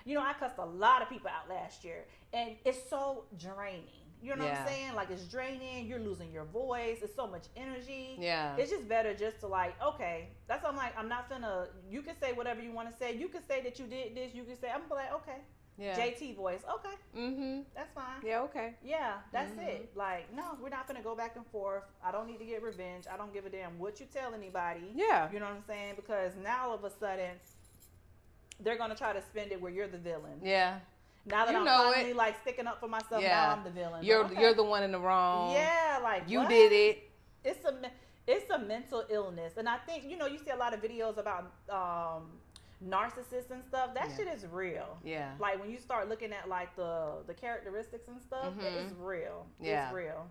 I cussed a lot of people out last year, and it's so draining. You know what Yeah. I'm saying? Like it's draining. You're losing your voice. It's so much energy. Yeah. It's just better just to okay. That's why I'm like, I'm not finna. You can say whatever you want to say. You can say that you did this. You can say, I'm gonna be like, okay, Yeah. JT voice. Okay, Mm-hmm. that's fine. Yeah, okay. Yeah, that's Mhm. it. Like, no, we're not gonna go back and forth. I don't need to get revenge. I don't give a damn what you tell anybody. Yeah. You know what I'm saying? Because now all of a sudden, they're gonna try to spend it where you're the villain. Yeah. Now that You I'm know finally like sticking up for myself, Yeah. now I'm the villain. You're Okay. you're the one in the wrong. Yeah, like You what? did it. It's a mental illness, and I think you see a lot of videos about narcissists and stuff. That Yeah. shit is real. Yeah. Like when you start looking at like the characteristics and stuff, it's real. Yeah. It's real.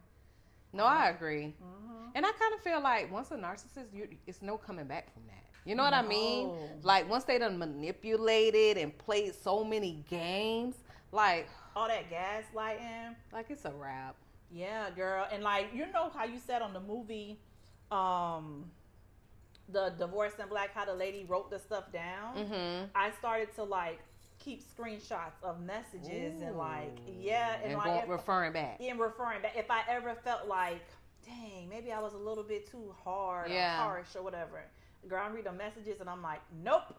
No, I agree. Mm-hmm. And I kind of feel like once a narcissist, it's no coming back from that. You know what I mean? No. Like once they done manipulated and played so many games, like All that gaslighting. it's a wrap. Yeah, girl. And like, you know how you said on the movie, the Divorce in Black, how the lady wrote the stuff down. Mm-hmm. I started to like keep screenshots of messages and like, Ooh. and like going, referring back. in referring back. If I ever felt like, dang, maybe I was a little bit too hard Yeah. or harsh or whatever. Girl, I read the messages and I'm like, nope,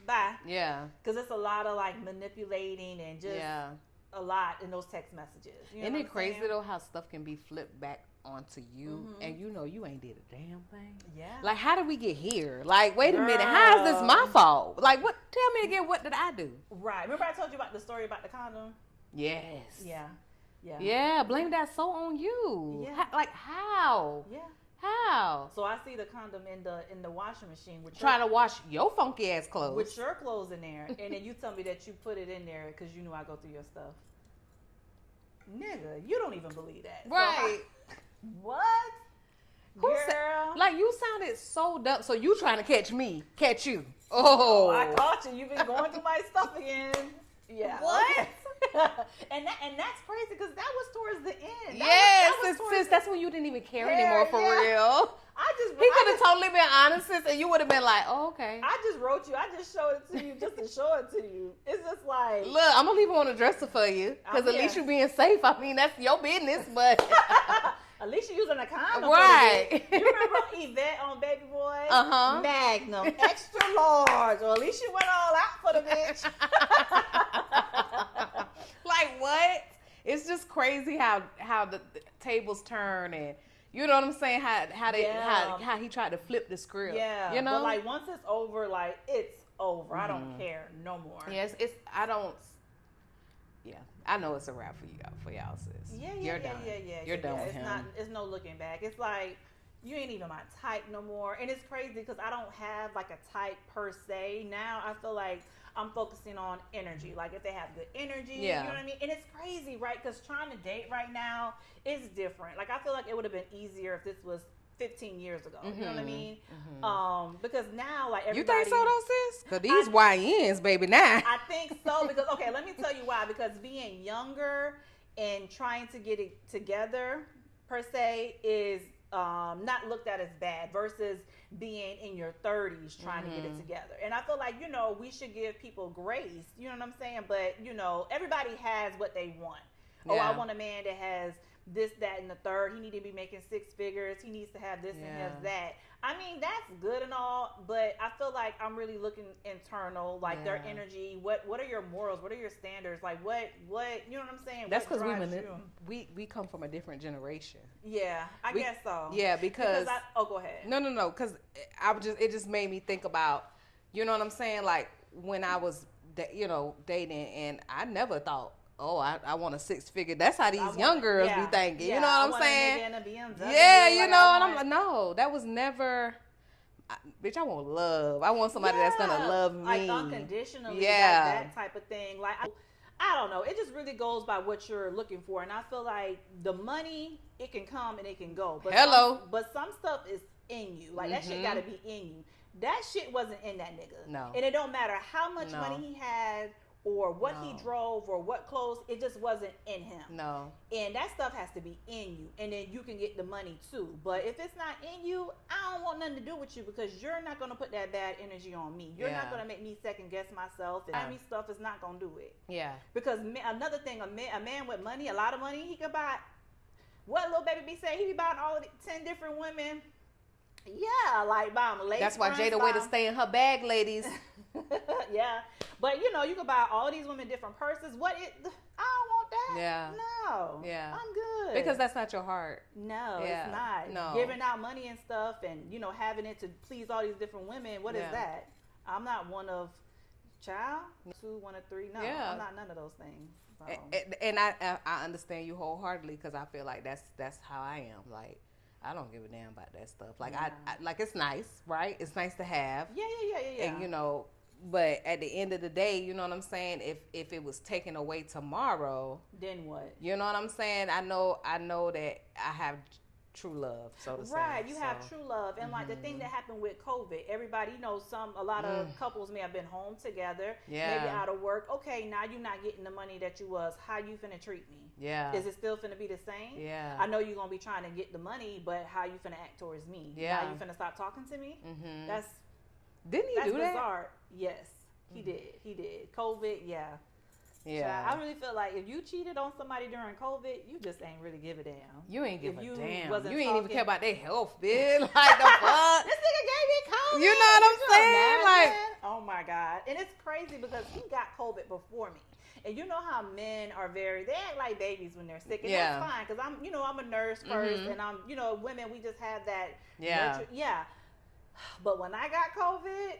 bye. Yeah. Because it's a lot of like manipulating and just Yeah. a lot in those text messages. You know Isn't what it I'm crazy saying? though how stuff can be flipped back onto you and you ain't did a damn thing? Yeah. Like, how did we get here? Like, wait a minute, how is this my fault? Like, what? Tell me again, what did I do? Right. Remember I told you about the story about the condom? Yes. Yeah. Yeah. Yeah, blame that so on you. Yeah. Like, how? Yeah. How? So I see the condom in the washing machine with Trying to wash your funky ass clothes. with your clothes in there, and then you tell me that you put it in there because you knew I go through your stuff. Nigga, you don't even believe that. So Right. what? Who Girl. said, like, you sounded so dumb. So you trying to catch me, catch you. Oh. I caught you. You've been going through my stuff again. Yeah. What? okay. and that's crazy because that was towards the end. Yes, that was towards sis, the- that's when you didn't even care Yeah, anymore for yeah. real. He could have totally been honest, sis, and you would have been like, oh, okay. I just wrote you. I just showed it to you just to show it to you. It's just like Look, I'm gonna leave it on the dresser for you, because at Yeah. least you being safe. I mean, that's your business, but at least you're using a condom. Right. For the bitch. You remember Yvette on Baby Boy? Uh-huh. Magnum, extra large. Or at least you went all out for the bitch. like what? It's just crazy how the tables turn, and you know what I'm saying? How they Yeah. how he tried to flip the script. Yeah. You know? But like once it's over, like it's over. I don't care no more. Yes, I don't. Yeah, I know it's a wrap for y'all, sis. Yeah, You're done. You're done with it's him. It's no looking back. It's like you ain't even my type no more. And it's crazy because I don't have like a type per se. Now I feel like I'm focusing on energy. Like if they have good energy, Yeah. you know what I mean? And it's crazy, right? Because trying to date right now is different. Like I feel like it would have been easier if this was 15 years ago. You know what I mean? Because now like You everybody. think so though, sis? Because these YNs, baby, now. I think so because okay, let me tell you why. Because being younger and trying to get it together per se is not looked at as bad versus being in your 30s trying to get it together. And I feel like we should give people grace. You know what I'm saying? But everybody has what they want. Oh, Yeah. I want a man that has this, that, and the third. He need to be making 6 figures. He needs to have this and have that. I mean, that's good and all, but I feel like I'm really looking internal, like their energy. What are your morals? What are your standards? Like what you know what I'm saying? That's because we come from a different generation. Yeah, I guess so. Yeah, because go ahead. No, because it just made me think about, you know what I'm saying? Like when I was, dating, and I never thought, oh, I want a 6-figure. That's how these young girls be thinking. You know what I'm saying? Yeah, you know, and I'm like, no, that was never. Bitch, I want love. I want somebody that's gonna love me, like unconditionally. That type of thing. Like I don't know. It just really goes by what you're looking for, and I feel like the money, it can come and it can go. But some stuff is in you. Like that shit got to be in you. That shit wasn't in that nigga. No. And it don't matter how much money he had or what he drove or what clothes, it just wasn't in him. No. And that stuff has to be in you. And then you can get the money too. But if it's not in you, I don't want nothing to do with you because you're not going to put that bad energy on me. You're not going to make me second guess myself. And me stuff is not going to do it. Yeah. Because another thing, a man with money, a lot of money, he could buy, what little baby be saying? He be buying all of 10 different women. Yeah, like buying lace. That's why Jada way to stay in her bag, ladies. Yeah, but you can buy all these women different purses. I don't want that. Yeah. No. Yeah. I'm good. Because that's not your heart. No, it's not. No. Giving out money and stuff, and having it to please all these different women. What is that? I'm not one of child 2, 1 of 3. No, I'm not none of those things. So. And I understand you wholeheartedly because I feel like that's how I am. Like, I don't give a damn about that stuff. Like I like it's nice, right? It's nice to have. Yeah. And but at the end of the day, you know what I'm saying? If it was taken away tomorrow, then what? You know what I'm saying? I know that I have true love, so to say. Right, you have true love. And like the thing that happened with COVID, everybody, a lot of couples may have been home together, maybe out of work. Okay, now you're not getting the money that you was. How you finna treat me? Yeah. Is it still finna be the same? Yeah. I know you're gonna be trying to get the money, but how you finna act towards me? Yeah. Now you finna stop talking to me? Mm-hmm. Didn't he do that? That's bizarre. Yes, he did. COVID, yeah. Yeah. I really feel like if you cheated on somebody during COVID, you just ain't really give a damn. You ain't give a damn. You ain't even care about their health, bitch. Like the fuck. This nigga gave me COVID. You know what I'm saying? Like, oh my God. And it's crazy because he got COVID before me. And you know how men are they act like babies when they're sick. And that's fine because I'm a nurse first and I'm, women, we just have that. Yeah. Yeah. But when I got COVID,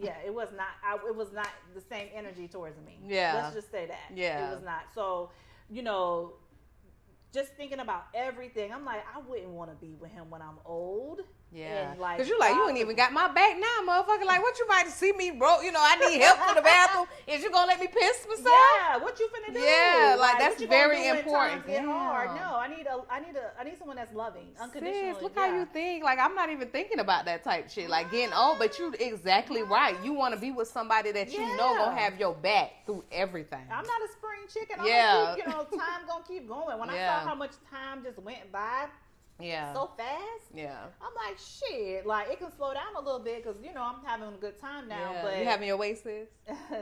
yeah, it was not the same energy towards me. Yeah. Let's just say that. Yeah. It was not. So, just thinking about everything, I'm like, I wouldn't want to be with him when I'm old. Yeah. Because you ain't even got my back now, motherfucker. Like, what you might see me broke? I need help for the bathroom. Is you going to let me piss myself? Yeah. What you finna do? Yeah. Like that's very important. Get hard. No, I need someone that's loving, unconditionally. Sis, look how you think. Like, I'm not even thinking about that type shit. Like, getting old, but you exactly right. You want to be with somebody that you know going to have your back through everything. I'm not a spring chicken. Time going to keep going. When I saw how much time just went by, so fast. Yeah. I'm like, shit. Like, it can slow down a little bit because, I'm having a good time now. Yeah. But you having your way, sis?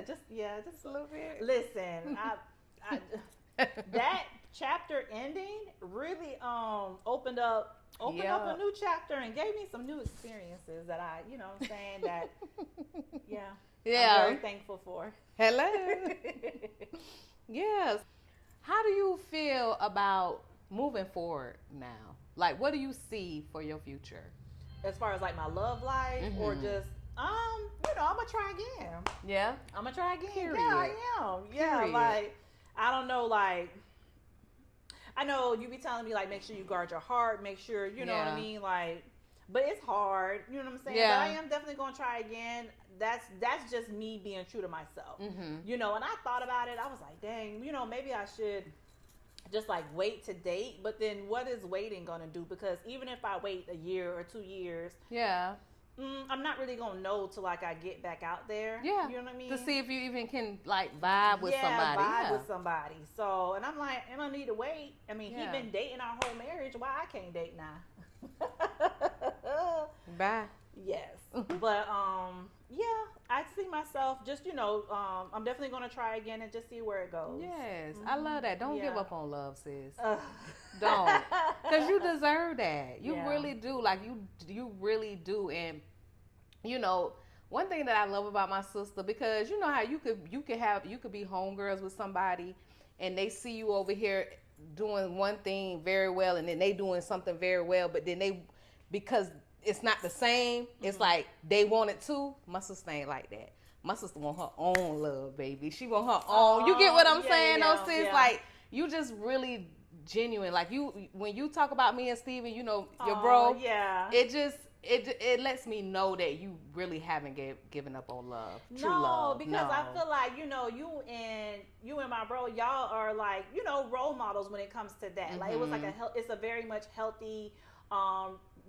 just a little bit. Listen, that chapter ending really opened up a new chapter and gave me some new experiences that I, I'm saying that, I'm very thankful for. Hello. Yes. How do you feel about moving forward now? Like, what do you see for your future? As far as like my love life or just, I'm going to try again. Yeah? I'm going to try again. Period. Yeah, I am. Yeah, Period. like, I don't know, like, I know you be telling me, like, make sure you guard your heart, make sure, you know what I mean? Like, but it's hard, you know what I'm saying? Yeah. But I am definitely going to try again. That's just me being true to myself. Mm-hmm. And I thought about it. I was like, dang, maybe I should just like wait to date, but then what is waiting gonna do? Because even if I wait a year or 2 years, I'm not really gonna know till like I get back out there. Yeah, you know what I mean. To see if you even can like vibe with somebody. With somebody. So, and I'm like, I don't need to wait. I mean, he been dating our whole marriage. Why I can't date now? Bye. Yes. But yeah, I see myself just, I'm definitely gonna try again and just see where it goes. Yes, I love that. Don't give up on love, sis. Uh, Don't, because you deserve that. You Yeah. really do. Like you really do. And one thing that I love about my sister, because you know how you could be homegirls with somebody, and they see you over here doing one thing very well, and then they doing something very well, but then because it's not the same, it's like they want it too. My sister ain't like that. My sister want her own love, baby. She want her own. You get what I'm saying, though, sis? Yeah. Like, you just really genuine. Like, when you talk about me and Steven, your Aw, bro, yeah. it lets me know that you really haven't given up on love. True love. Because I feel like, you and my bro, y'all are like, role models when it comes to that. Like, it was like it's a very much healthy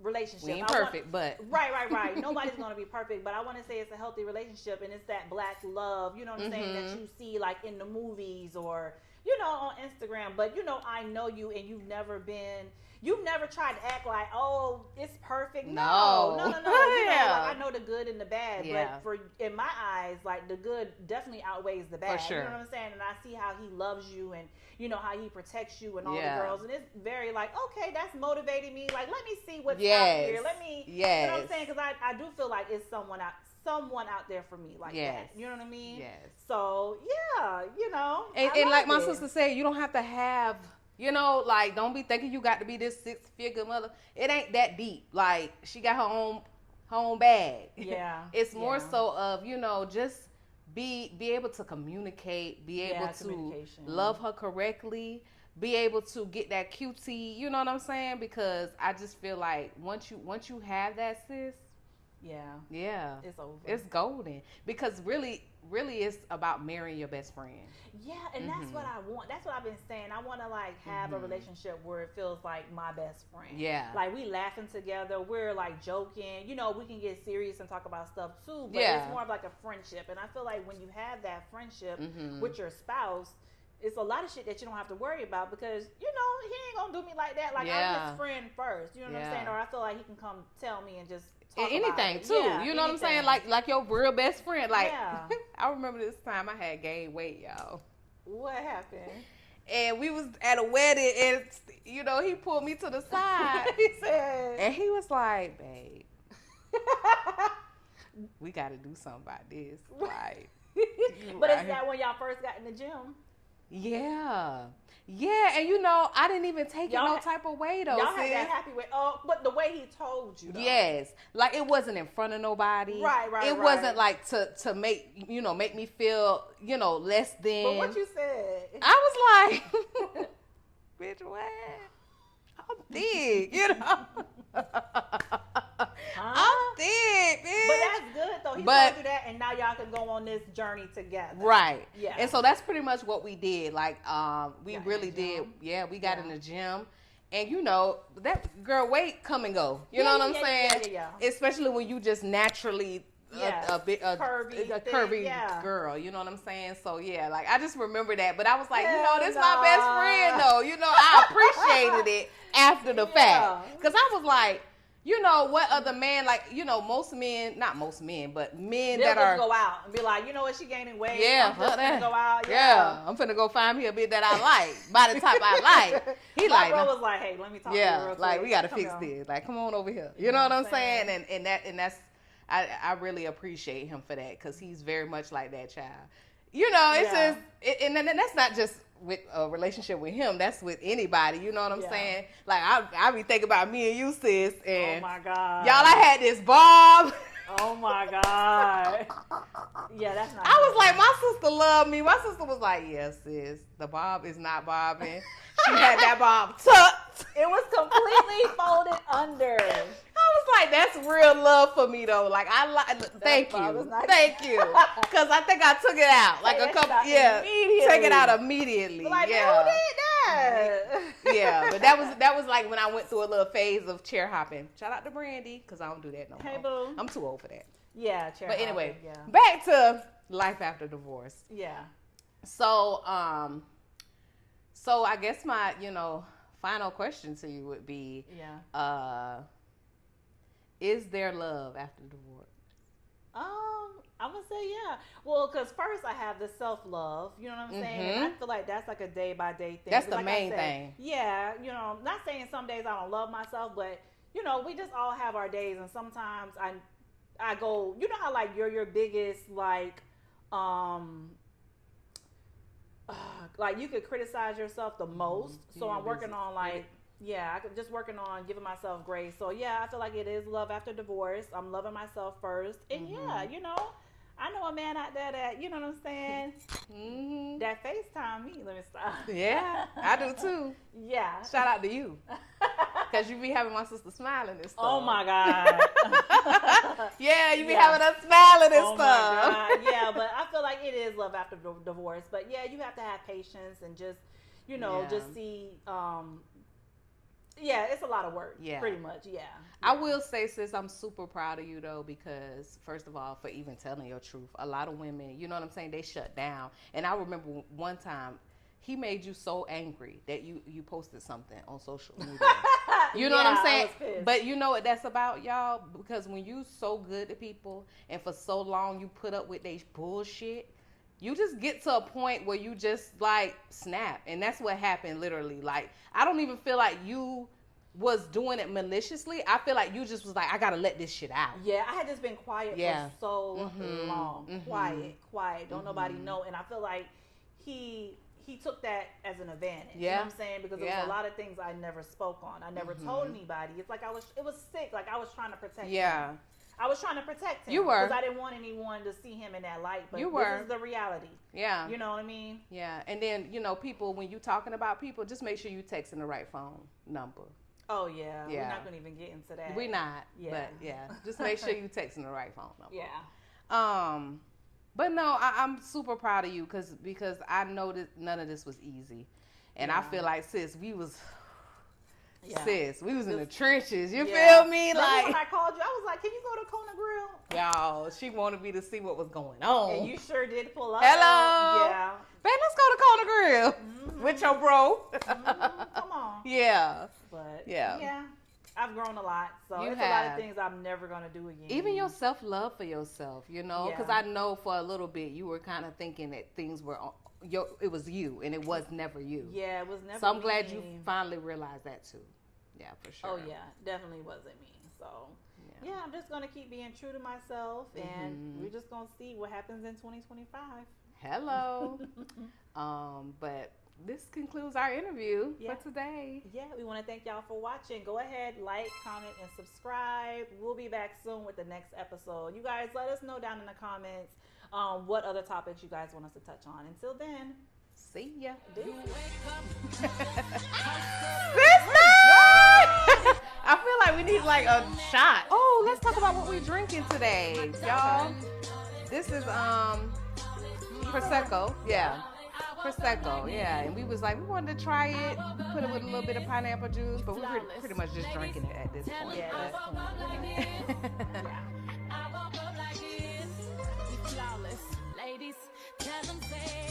relationship. We ain't perfect, but right. Nobody's gonna be perfect, but I want to say it's a healthy relationship, and it's that black love. You know what I'm saying, that you see like in the movies or on Instagram. But I know you, and you've never tried to act like, oh, it's perfect. No. Yeah. Like, I know the good and the bad, Yeah. but in my eyes, like, the good definitely outweighs the bad. For sure. You know what I'm saying? And I see how he loves you, and how he protects you and all Yeah. the girls, and it's very like, okay, that's motivating me. Like, let me see what's out Yes. here. Let me, Yes. you know what I'm saying? Because I do feel like it's someone out there for me like Yes. that. You know what I mean? Yes. So yeah, And like my it. sister said, you don't have to have, like, don't be thinking you got to be this 6-figure mother. It ain't that deep. Like, she got her own bag. Yeah. It's more Yeah. so of, just be able to communicate, be able to communication. love her correctly, be able to get that QT, you know what I'm saying? Because I just feel like once you have that, sis, yeah, It's over. it's golden. Because really it's about marrying your best friend. Yeah, and that's what I want. That's what I've been saying. I want to like have a relationship where it feels like my best friend. Yeah. Like, we laughing together. We're like joking. We can get serious and talk about stuff too. But Yeah. it's more of like a friendship. And I feel like when you have that friendship with your spouse, it's a lot of shit that you don't have to worry about, because he ain't gonna do me like that. Like, I'm his friend first. You know what I'm saying? Or I feel like he can come tell me and just talk about Anything it. too. Yeah, you know what I'm saying? anything. Like your real best friend. Like, Yeah. I remember this time I had gained weight, y'all. What happened? And we was at a wedding, and he pulled me to the side. He said, And he was like, babe, we got to do something about this. Like, but is that when y'all first got in the gym? yeah, and I didn't even take Y'all it no had- type of way though. Y'all had sis. that happy way. Oh, but the way he told you, though. Yes, like, it wasn't in front of nobody. Right, It wasn't like to make make me feel less than. But what you said, I was like, bitch, what? I'm big, I'm big, bitch. But that's good though. He told you that, and now y'all can go on this journey together. Right. Yeah. And so that's pretty much what we did. Like, we Got really in the did. gym. Yeah, we got in Yeah. the gym. And that girl weight come and go. You know what I'm saying? Yeah. Especially when you just naturally a curvy yeah. girl. You know what I'm saying? So yeah, like, I just remember that. But I was like, Hell this my best friend though. I appreciated it after the fact. Because I was like, what other man, like, most men, not most men, but men They'll that just are go out and be like, you know what, she gaining weight. yeah, I'm just gonna go out. Yeah, I'm finna go find me a bit that I like, by the type I like. He My like, bro was like, hey, let me talk to you real quick. like, we gotta Come fix on. this. Like, come on over here. You know what I'm saying? And that's, I really appreciate him for that, because he's very much like that child. It's Yeah. just, and that's not just with a relationship with him. That's with anybody. You know what I'm Yeah. saying? Like, I be thinking about me and you, sis, Oh and my God. y'all, I had this bob. Oh my God. Yeah, that's not. I was like, my sister loved me. My sister was like, yes, sis, the bob is not bobbing. She had that bob tucked. It was completely folded under. I was like, that's real love for me though. Like, thank bob you, is nice. thank you, because I think I took it out like Take a that couple, shit out immediately. take it out immediately. Like, yeah, who did that? yeah, but that was like when I went through a little phase of chair hopping. Shout out to Brandy, because I don't do that no Hey, more. boo. I'm too old for that. Yeah, chair But anyway, hopping, back to life after divorce. yeah. So, so I guess my, final question to you would be, Yeah. Is there love after divorce? I'm gonna say yeah. Well, because first I have the self love. You know what I'm saying? And I feel like that's like a day by day thing. That's the like main thing. Yeah, not saying some days I don't love myself, but we just all have our days, and sometimes I go. You know how like you're your biggest like you could criticize yourself the most. So I'm working on like. Yeah, just working on giving myself grace. So yeah, I feel like it is love after divorce. I'm loving myself first, and yeah, I know a man out there that, you know what I'm saying, that FaceTime me. Let me stop. Yeah, I do too. Yeah. Shout out to you, because you be having my sister smiling and stuff. Oh my God. Yeah, you be having us smiling and stuff. My God. Yeah, but I feel like it is love after divorce. But yeah, you have to have patience and just, just see. Yeah, it's a lot of work. Yeah. Pretty much, yeah. I will say, sis, I'm super proud of you, though, because, first of all, for even telling your truth. A lot of women, you know what I'm saying, they shut down. And I remember one time, he made you so angry that you posted something on social media. You know what I'm saying? But you know what that's about, y'all? Because when you so good to people and for so long you put up with their bullshit, you just get to a point where you just like snap. And that's what happened literally. Like, I don't even feel like you was doing it maliciously. I feel like you just was like, I gotta let this shit out. Yeah, I had just been quiet for so long. Quiet. Don't nobody know. And I feel like he took that as an advantage. Yeah. You know what I'm saying? Because there was a lot of things I never spoke on. I never told anybody. It's like it was sick. Like I was trying to protect him. I was trying to protect him. You were. Because I didn't want anyone to see him in that light. But this is the reality. Yeah. You know what I mean? Yeah. And then, people, when you talking about people, just make sure you texting the right phone number. Oh, yeah. We're not going to even get into that. We're not. Yeah. But, yeah. Just make sure you texting the right phone number. Yeah. But, no, I'm super proud of you because I know that none of this was easy. And I feel like, sis, we was... Yeah. Sis, we was in the trenches. You feel me? Remember like when I called you, I was like, "Can you go to Kona Grill?" Y'all, she wanted me to see what was going on. And you sure did pull up. Hello. Yeah. Man, let's go to Kona Grill with your bro. Come on. Yeah. But yeah. I've grown a lot, so there's a lot of things I'm never gonna do again. Even your self-love for yourself, because I know for a little bit you were kind of thinking that things were it was you, and it was never you. Yeah, it was never. So I'm glad you finally realized that too. Yeah, for sure. Oh yeah, definitely wasn't me. So yeah, I'm just gonna keep being true to myself, and we're just gonna see what happens in 2025. Hello. But this concludes our interview for today. Yeah, we want to thank y'all for watching. Go ahead, like, comment, and subscribe. We'll be back soon with the next episode. You guys let us know down in the comments what other topics you guys want us to touch on. Until then, see ya. I feel like we need like a shot. Oh, let's talk about what we're drinking today, y'all. This is Prosecco. Yeah. Prosecco, yeah. And we was like, we wanted to try it, put it with a little bit of pineapple juice, but we were pretty much just drinking it at this point. Yeah, Ladies, tell them say